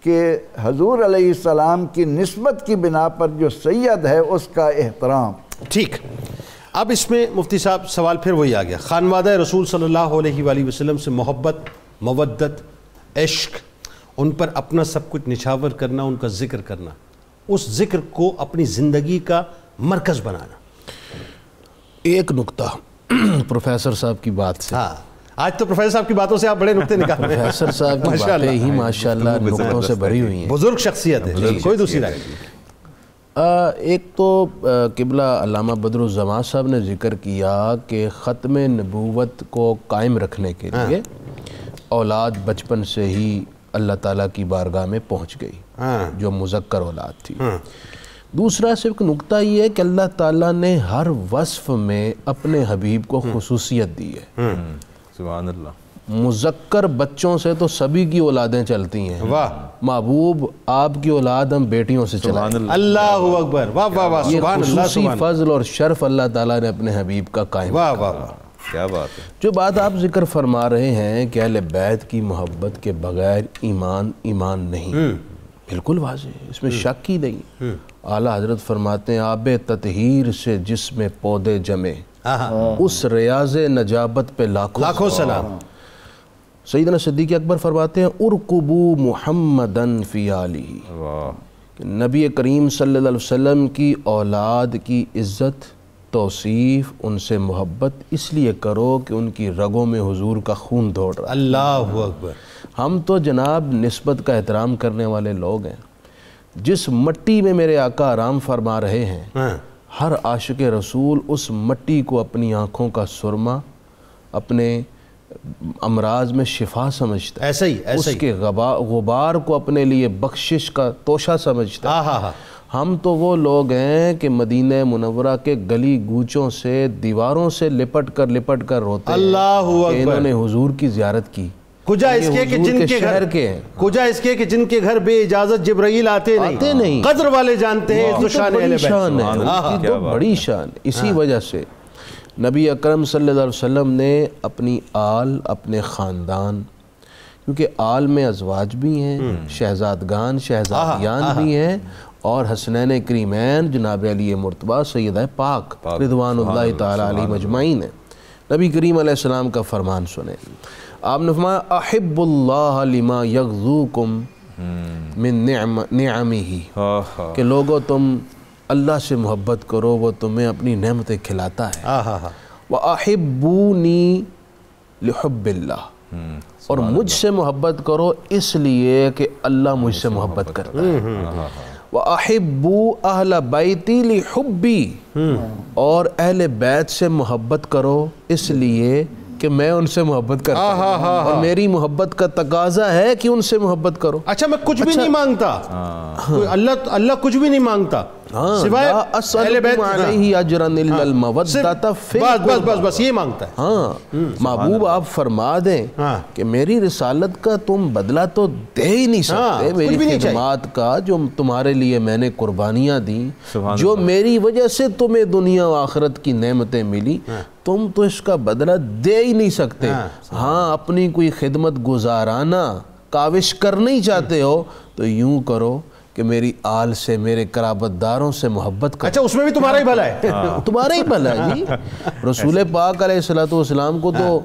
کہ حضور علیہ السلام کی نسبت کی بنا پر جو سید ہے اس کا احترام۔ ٹھیک، اب اس میں مفتی صاحب سوال پھر وہی آ گیا، خانوادہ رسول صلی اللہ علیہ وآلہ وسلم سے محبت، مودت، عشق، ان پر اپنا سب کچھ نچھاور کرنا، ان کا ذکر کرنا، اس ذکر کو اپنی زندگی کا مرکز بنانا۔ ایک نکتہ پروفیسر صاحب کی بات سے، ہاں آج تو پروفیسر صاحب کی باتوں سے آپ بڑے نکتے نکال رہے ہیں، پروفیسر صاحب کی باتیں ہی ماشاءاللہ نکتوں سے بھری ہوئی ہیں، بزرگ شخصیت ہے، کوئی دوسری رائے نہیں۔ ایک تو قبلہ علامہ بدر الزمان صاحب نے ذکر کیا کہ ختم نبوت کو قائم رکھنے کے لیے اولاد بچپن سے ہی اللہ تعالیٰ کی بارگاہ میں پہنچ گئی، جو مذکر اولاد تھی۔ دوسرا صرف نکتہ یہ ہے کہ اللہ تعالیٰ نے ہر وصف میں اپنے حبیب کو خصوصیت دی ہے۔ سبحان اللہ۔ مذکر بچوں سے تو سبھی کی اولادیں چلتی ہیں، واہ محبوب آپ کی اولاد ہم بیٹیوں سے چلائیں، اللہ اکبر، واہ واہ واہ، یہ سبحان اللہ، خصوصی سبحان فضل اور شرف اللہ تعالیٰ نے اپنے حبیب کا قائم واہ واہ واہ۔ کیا بات ہے۔ جو بات آپ ذکر فرما رہے ہیں کہ اہل بیت کی محبت کے بغیر ایمان نہیں، بالکل واضح ہے، اس میں شک ہی نہیں۔ اعلیٰ حضرت فرماتے ہیں آب تطہیر سے جس میں پودے جمے، اس ریاض نجابت پہ لاکھوں سلام۔ سیدنا صدیق اکبر فرماتے ہیں ارقبو محمدن فی آلہ، نبی کریم صلی اللہ علیہ وسلم کی اولاد کی عزت، توصیف، ان سے محبت اس لیے کرو کہ ان کی رگوں میں حضور کا خون دوڑ رہا ہے۔ اللہ اکبر۔ ہم تو جناب نسبت کا احترام کرنے والے لوگ ہیں، جس مٹی میں میرے آقا آرام فرما رہے ہیں، ہر عاشق رسول اس مٹی کو اپنی آنکھوں کا سرما، اپنے امراض میں شفا سمجھتا ہے، ایسا ہی اس کے غبار کو اپنے لیے بخشش کا توشہ سمجھتا ہے۔ ہم تو وہ لوگ ہیں کہ مدینہ منورہ کے گلی گوچوں سے، دیواروں سے لپٹ کر روتے ہیں کہ انہوں نے حضور کی زیارت کی، کجا اس کے کہ جن کے گھر کجا اس کے کہ جن کے گھر بے اجازت جبرائیل آتے نہیں، قدر والے جانتے ہیں تو شان اہل بیت ہے، تو بڑی شان۔ اسی وجہ سے نبی اکرم صلی اللہ علیہ وسلم نے اپنی آل، اپنے خاندان، کیونکہ آل میں ازواج بھی ہیں، شہزادگان، شہزادیان بھی ہیں، اور حسنین کریمین جناب علی مرتبہ سیدہ پاک رضوان اللہ تعالی علیہ مجمعین ہیں۔ نبی کریم علیہ السلام کا فرمان سنیں، آپ نے فرمایا احب اللہ لما یغزوکم من نعمہ، کہ لوگوں تم اللہ سے محبت کرو، وہ تمہیں اپنی نعمتیں کھلاتا ہے۔ وَأَحِبُّونِي لِحُبِّ اللَّهِ، اور مجھ سے محبت کرو اس لیے کہ اللہ مجھ سے محبت کرتا ہے۔ وَأَحِبُّوا أَهْلَ بَيْتِي لِحُبِّي، اور اہل بیت سے محبت کرو اس لیے کہ میں ان سے محبت کرتا ہوں، اور میری محبت کا تقاضا ہے کہ ان سے محبت کرو۔ اچھا میں کچھ بھی نہیں مانگتا، اللہ کچھ بھی نہیں مانگتا سوائے اہل بیت علیہ اجرا الا المودۃ فی القربى، بس یہ مانگتا ہے۔ ہاں محبوب آپ فرما دیں کہ میری رسالت کا تم بدلہ تو دے ہی نہیں سکتے، میری خدمات کا جو تمہارے لیے میں نے قربانیاں دیں، جو میری وجہ سے تمہیں دنیا و آخرت کی نعمتیں ملی، تم تو اس کا بدلہ دے ہی نہیں سکتے۔ ہاں اپنی کوئی خدمت گزارانہ کاوش کرنا ہی چاہتے ہو تو یوں کرو کہ میری آل سے، میرے قرابت داروں سے محبت کر۔ اچھا اس میں بھی تمہارا ہی بھلا ہے، تمہارا ہی بھلا ہے جی۔ رسول پاک علیہ السلام کو تو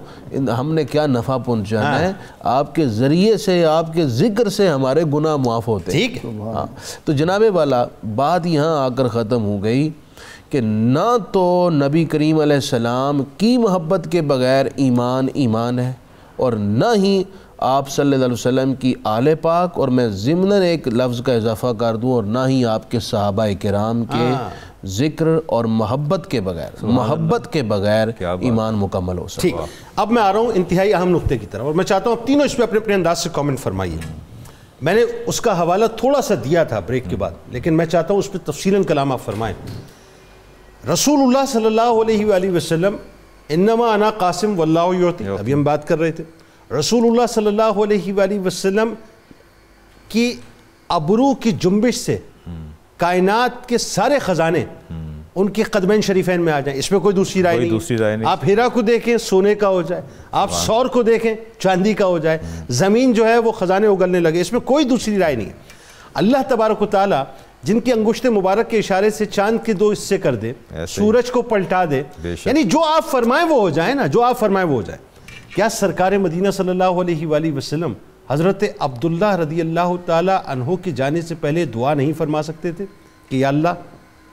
ہم نے کیا نفع پہنچانا ہے، آپ کے ذریعے سے، آپ کے ذکر سے ہمارے گناہ معاف ہوتے ہیں۔ ٹھیک ہے۔ تو جناب والا بات یہاں آ کر ختم ہو گئی کہ نہ تو نبی کریم علیہ السلام کی محبت کے بغیر ایمان ہے، اور نہ ہی آپ صلی اللہ علیہ وسلم کی آل پاک، اور میں ضمناً ایک لفظ کا اضافہ کر دوں، اور نہ ہی آپ کے صحابہ کرام کے ذکر اور محبت کے بغیر ایمان مکمل ہو سکتا۔ ٹھیک، اب میں آ رہا ہوں انتہائی اہم نقطے کی طرف، اور میں چاہتا ہوں اب تینوں اس پہ اپنے انداز سے کامنٹ فرمائیے۔ میں نے اس کا حوالہ تھوڑا سا دیا تھا بریک کے بعد، لیکن میں چاہتا ہوں اس پہ تفصیلاً کلام آپ فرمائیں۔ رسول اللہ صلی اللہ علیہ وآلہ وسلم، انما انا قاسم واللہ یعطی، ابھی ہم بات کر رہے تھے، رسول اللہ صلی اللہ علیہ وآلہ وسلم کی ابرو کی جنبش سے کائنات کے سارے خزانے ان کے قدمین شریفین میں آ جائیں، اس میں کوئی دوسری رائے نہیں۔ آپ ہیرا کو دیکھیں سونے کا ہو جائے، آپ سور کو دیکھیں چاندی کا ہو جائے، زمین جو ہے وہ خزانے اگلنے لگے، اس میں کوئی دوسری رائے نہیں ہے۔ اللہ تبارک و تعالیٰ جن کی انگشت مبارک کے اشارے سے چاند کے 2 حصے کر دے، سورج کو پلٹا دے، یعنی جو آپ فرمائیں وہ ہو جائے نا، جو آپ فرمائیں وہ ہو جائے۔ کیا سرکار مدینہ صلی اللہ علیہ وآلہ وسلم حضرت عبداللہ رضی اللہ تعالی عنہ کی جانے سے پہلے دعا نہیں فرما سکتے تھے کہ یا اللہ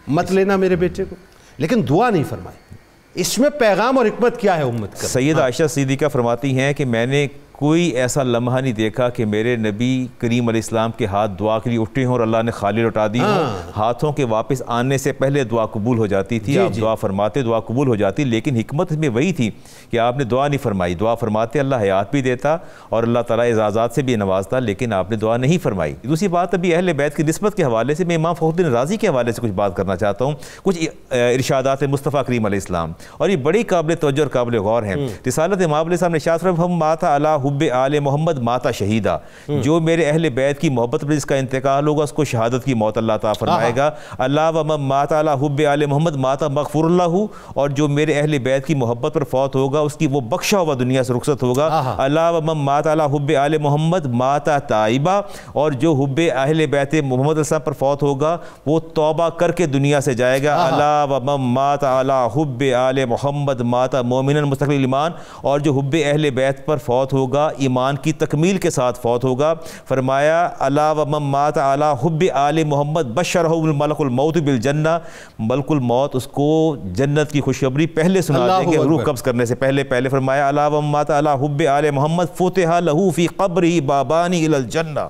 مت لینا میرے بیٹے کو؟ لیکن دعا نہیں فرمائی۔ اس میں پیغام اور حکمت کیا ہے امت کا؟ سیدہ عائشہ صدیقہ فرماتی ہیں کہ میں نے کوئی ایسا لمحہ نہیں دیکھا کہ میرے نبی کریم علیہ السلام کے ہاتھ دعا کے لیے اٹھے ہوں اور اللہ نے خالی لوٹا دی ہوں۔ ہاتھوں کے واپس آنے سے پہلے دعا قبول ہو جاتی تھی، آپ دعا فرماتے دعا قبول ہو جاتی، لیکن حکمت میں وہی تھی کہ آپ نے دعا نہیں فرمائی۔ دعا فرماتے اللہ حیات بھی دیتا اور اللہ تعالیٰ اعزازات سے بھی نوازتا، لیکن آپ نے دعا نہیں فرمائی۔ دوسری بات ابھی اہل بیت کی نسبت کے حوالے سے میں امام فخر الدین رازی کے حوالے سے کچھ بات کرنا چاہتا ہوں، کچھ ارشادات مصطفیٰ کریم علیہ السلام، اور یہ بڑی قابل توجہ اور قابل غور ہیں۔ رسالت امام علیہ السلام نے ارشاد فرمایا ہم ماتا علی حب آل محمد ماتا شہیدہ، جو میرے اہل بیت کی محبت پر جس کا انتقال ہوگا اس کو شہادت کی موت اللہ تعالیٰ فرمائے گا۔ اللہ ومن مات علی حب آل محمد ماتا مغفور اللہ، اور جو میرے اہل بیت کی محبت پر فوت ہوگا اس کی وہ بخشا ہوا دنیا سے رخصت ہوگا۔ اللہ ومن مات علی حب آل محمد ماتا تائبہ، اور جو حب اہل بیت محمد علیہ السلام پر فوت ہوگا وہ توبہ کر کے دنیا سے جائے گا۔ اللہ ومن مات علی حب آل محمد ماتا مومنا مستقبل ایمان، اور جو حب اہل بیت پر فوت ہوگا ایمان کی تکمیل کے ساتھ فوت ہوگا۔ فرمایا الا ومن مات علی حب آل محمد بشرہ ملک الموت بالجنہ، ملک الموت اس کو جنت کی خوشخبری پہلے سنا دیں گے روح قبض کرنے سے پہلے۔ فرمایا الا ومن مات علی حب آل محمد فتح لہ فی قبرہ بابان الی الجنہ،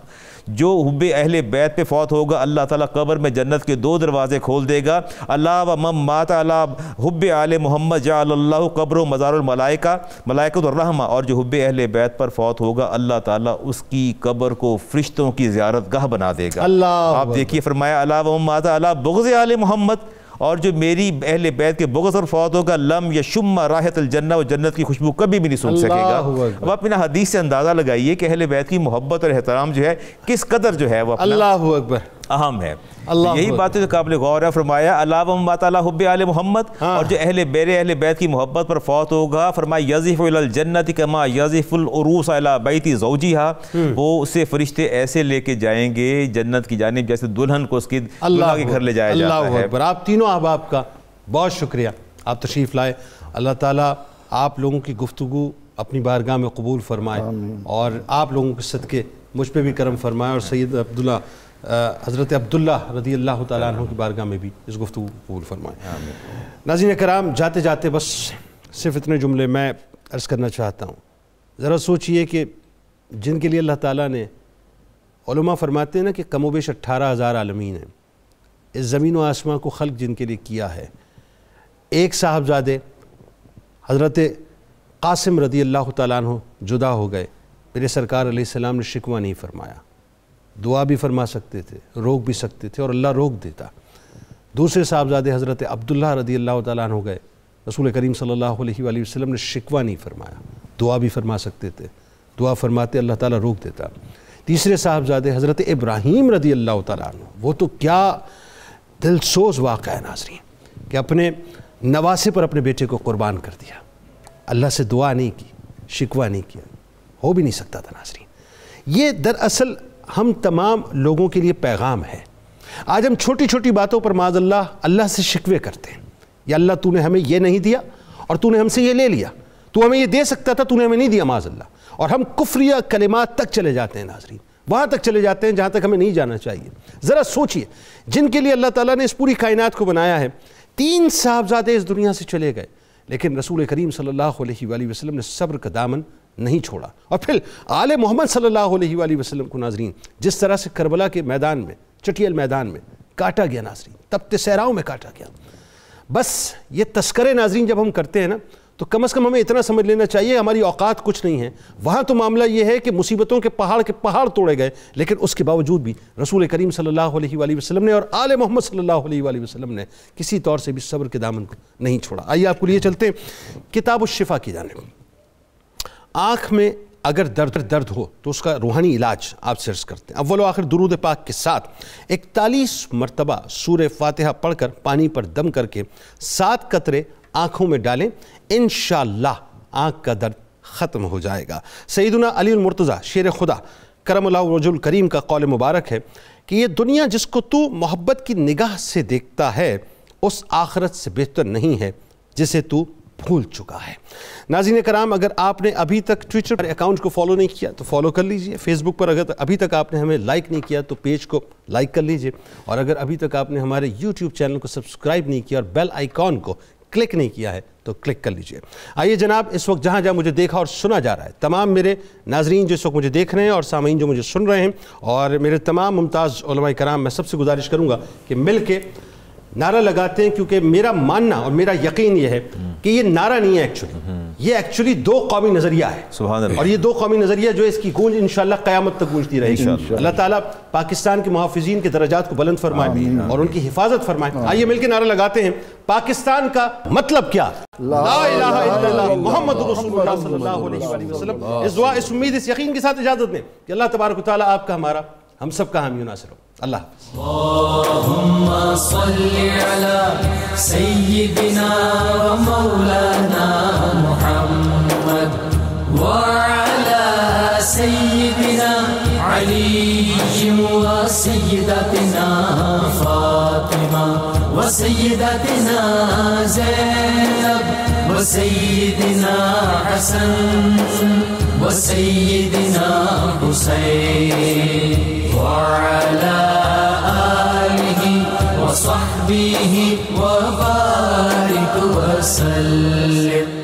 جو حب اہل بیت پہ فوت ہوگا اللہ تعالیٰ قبر میں جنت کے 2 دروازے کھول دے گا۔ اللہ ومن مات علی حب آل محمد جعل اللہ قبر مزار الملائکہ ملائکۃ الرحمہ، اور جو حب اہل بیت پر فوت ہوگا اللہ تعالیٰ اس کی قبر کو فرشتوں کی زیارت گاہ بنا دے گا۔ آپ دیکھیے فرمایا اللہ ومن مات علی بغض آل محمد، اور جو میری اہل بیت کے بغض اور فوت ہوگا لم یشم رائحۃ الجنہ، وہ جنت کی خوشبو کبھی بھی نہیں سن سکے گا۔ اب آپ انہیں حدیث سے اندازہ لگائیے کہ اہل بیت کی محبت اور احترام جو ہے کس قدر جو ہے وہ اللہ اکبر اہم ہے۔ یہی باتیں جو قابل غور ہے۔ فرمایا اللہ ومن مات علی حب آل محمد، اور جو میرے اہل بیت کی محبت پر فوت ہوگا فرمایا یزف الی الجنۃ کما یزف العروس الی بیت زوجہا، وہ اسے فرشتے ایسے لے کے جائیں گے جنت کی جانب جیسے دلہن کو اس کی دلہا کے گھر لے جایا جاتا ہے۔ اللہ اکبر۔ آپ تینوں احباب کا بہت شکریہ، آپ تشریف لائے۔ اللہ تعالیٰ آپ لوگوں کی گفتگو اپنی بارگاہ میں قبول فرمائے، اور آپ لوگوں کے صدقے مجھ پہ بھی کرم فرمائے، اور سید عبداللہ حضرت عبداللہ رضی اللہ تعالیٰ عنہ کی بارگاہ میں بھی اس گفتگو قبول فرمائے۔ ناظرین کرام، جاتے جاتے بس صرف اتنے جملے میں عرض کرنا چاہتا ہوں۔ ذرا سوچئے کہ جن کے لیے اللہ تعالیٰ نے، علماء فرماتے ہیں نا کہ کم و بیش 18,000 عالمین ہیں، اس زمین و آسمان کو خلق جن کے لیے کیا ہے، ایک صاحبزادے حضرت قاسم رضی اللہ تعالیٰ عنہ جدا ہو گئے، میرے سرکار علیہ السلام نے شکوہ نہیں فرمایا، دعا بھی فرما سکتے تھے، روک بھی سکتے تھے اور اللہ روک دیتا۔ دوسرے صاحبزادے حضرت عبداللہ رضی اللہ تعالیٰ عنہ ہو گئے، رسول کریم صلی اللہ علیہ وآلہ وسلم نے شکوہ نہیں فرمایا، دعا بھی فرما سکتے تھے، دعا فرماتے اللہ تعالیٰ روک دیتا۔ تیسرے صاحبزادے حضرت ابراہیم رضی اللہ تعالیٰ عنہ، وہ تو کیا دل سوز واقعہ ہے ناظرین کہ اپنے نواسے پر اپنے بیٹے کو قربان کر دیا، اللہ سے دعا نہیں کی، شکوہ نہیں کیا، ہو بھی نہیں سکتا تھا ناظرین۔ یہ دراصل ہم تمام لوگوں کے لیے پیغام ہے. آج ہم چھوٹی چھوٹی باتوں پر معاذ اللہ سے شکوے کرتے ہیں. یا اللہ تو نے ہمیں یہ نہیں دیا اور تو نے ہم سے یہ لے لیا, تو ہمیں یہ دے سکتا تھا, تو نے ہمیں نہیں دیا معاذ اللہ. اور ہم کفریہ کلمات تک چلے جاتے ہیں ناظرین, وہاں تک چلے جاتے ہیں جہاں تک ہمیں نہیں جانا چاہیے. ذرا سوچئے, جن کے لیے اللہ تعالیٰ نے اس پوری کائنات کو بنایا ہے, 3 صاحبزادے اس دنیا سے چلے گئے, لیکن رسول کریم صلی اللہ علیہ وآلہ وسلم نے صبر کا دامن نہیں چھوڑا. اور پھر آل محمد صلی اللہ علیہ وآلہ وسلم کو ناظرین جس طرح سے کربلا کے میدان میں, چٹیل میدان میں کاٹا گیا ناظرین, تپتے صحراؤں میں کاٹا گیا. بس یہ تذکرے ناظرین جب ہم کرتے ہیں نا, تو کم از کم ہمیں اتنا سمجھ لینا چاہیے ہماری اوقات کچھ نہیں ہیں. وہاں تو معاملہ یہ ہے کہ مصیبتوں کے پہاڑ توڑے گئے, لیکن اس کے باوجود بھی رسول کریم صلی اللہ علیہ وآلہ وسلم نے اور آل محمد صلی اللہ علیہ وآلہ وسلم نے کسی طور سے بھی صبر کے دامن کو نہیں چھوڑا. آئیے آپ کو لیے چلتے ہیں کتاب الشفا کی جانب. آنکھ میں اگر درد ہو تو اس کا روحانی علاج آپ سے عرض کرتے ہیں. اول و آخر درود پاک کے ساتھ 41 مرتبہ سورہ فاتحہ پڑھ کر پانی پر دم کر کے 7 قطرے آنکھوں میں ڈالیں, انشاءاللہ آنکھ کا درد ختم ہو جائے گا. سیدنا علی المرتضیٰ شیر خدا کرم اللہ وجہ الکریم کا قول مبارک ہے کہ یہ دنیا جس کو تو محبت کی نگاہ سے دیکھتا ہے, اس آخرت سے بہتر نہیں ہے جسے تو بھول چکا ہے. ناظرین کرام, اگر آپ نے ابھی تک ٹویٹر پر اکاؤنٹ کو فالو نہیں کیا تو فالو کر لیجئے. فیس بک پر اگر ابھی تک آپ نے ہمیں لائک نہیں کیا تو پیج کو لائک کر لیجئے. اور اگر ابھی تک آپ نے ہمارے یوٹیوب چینل کو سبسکرائب نہیں کیا اور بیل آئیکن کو کلک نہیں کیا ہے تو کلک کر لیجئے. آئیے جناب, اس وقت جہاں مجھے دیکھا اور سنا جا رہا ہے, تمام میرے ناظرین جو اس وقت مجھے دیکھ رہے ہیں اور سامعین جو مجھے سن رہے ہیں, اور میرے تمام ممتاز علماء کرام, میں سب سے گزارش کروں گا کہ مل کے نعرہ لگاتے ہیں, کیونکہ میرا ماننا اور میرا یقین یہ ہے کہ یہ نعرہ نہیں ہے یہ ایکچولی 2 قومی نظریہ ہے. سبحان اللہ. اور یہ 2 قومی نظریہ جو اس کی گونج انشاءاللہ قیامت تک گونجتی رہے گی. اللہ تعالیٰ پاکستان کے محافظین کے درجات کو بلند فرمائے اور ان کی حفاظت فرمائے. آئیے مل کے نعرہ لگاتے ہیں, پاکستان کا مطلب کیا؟ لا الہ الا اللہ محمد رسول اللہ صلی اللہ علیہ وآلہ وسلم. اس دعا, اس امید, اس یقین کے ساتھ اجازت دیں کہ اللہ تبارک و تعالیٰ آپ کا, ہمارا, ہم سب کا حامی و ناصر ہو. اللہ حافظ. اللهم صل على سيدنا ومولانا محمد وعلى سيدنا علي وسيدتنا فاطمة وسيدتنا زينب وسيدنا حسن وسيدنا حسين وعلى آله وصحبه وبارك وسلم.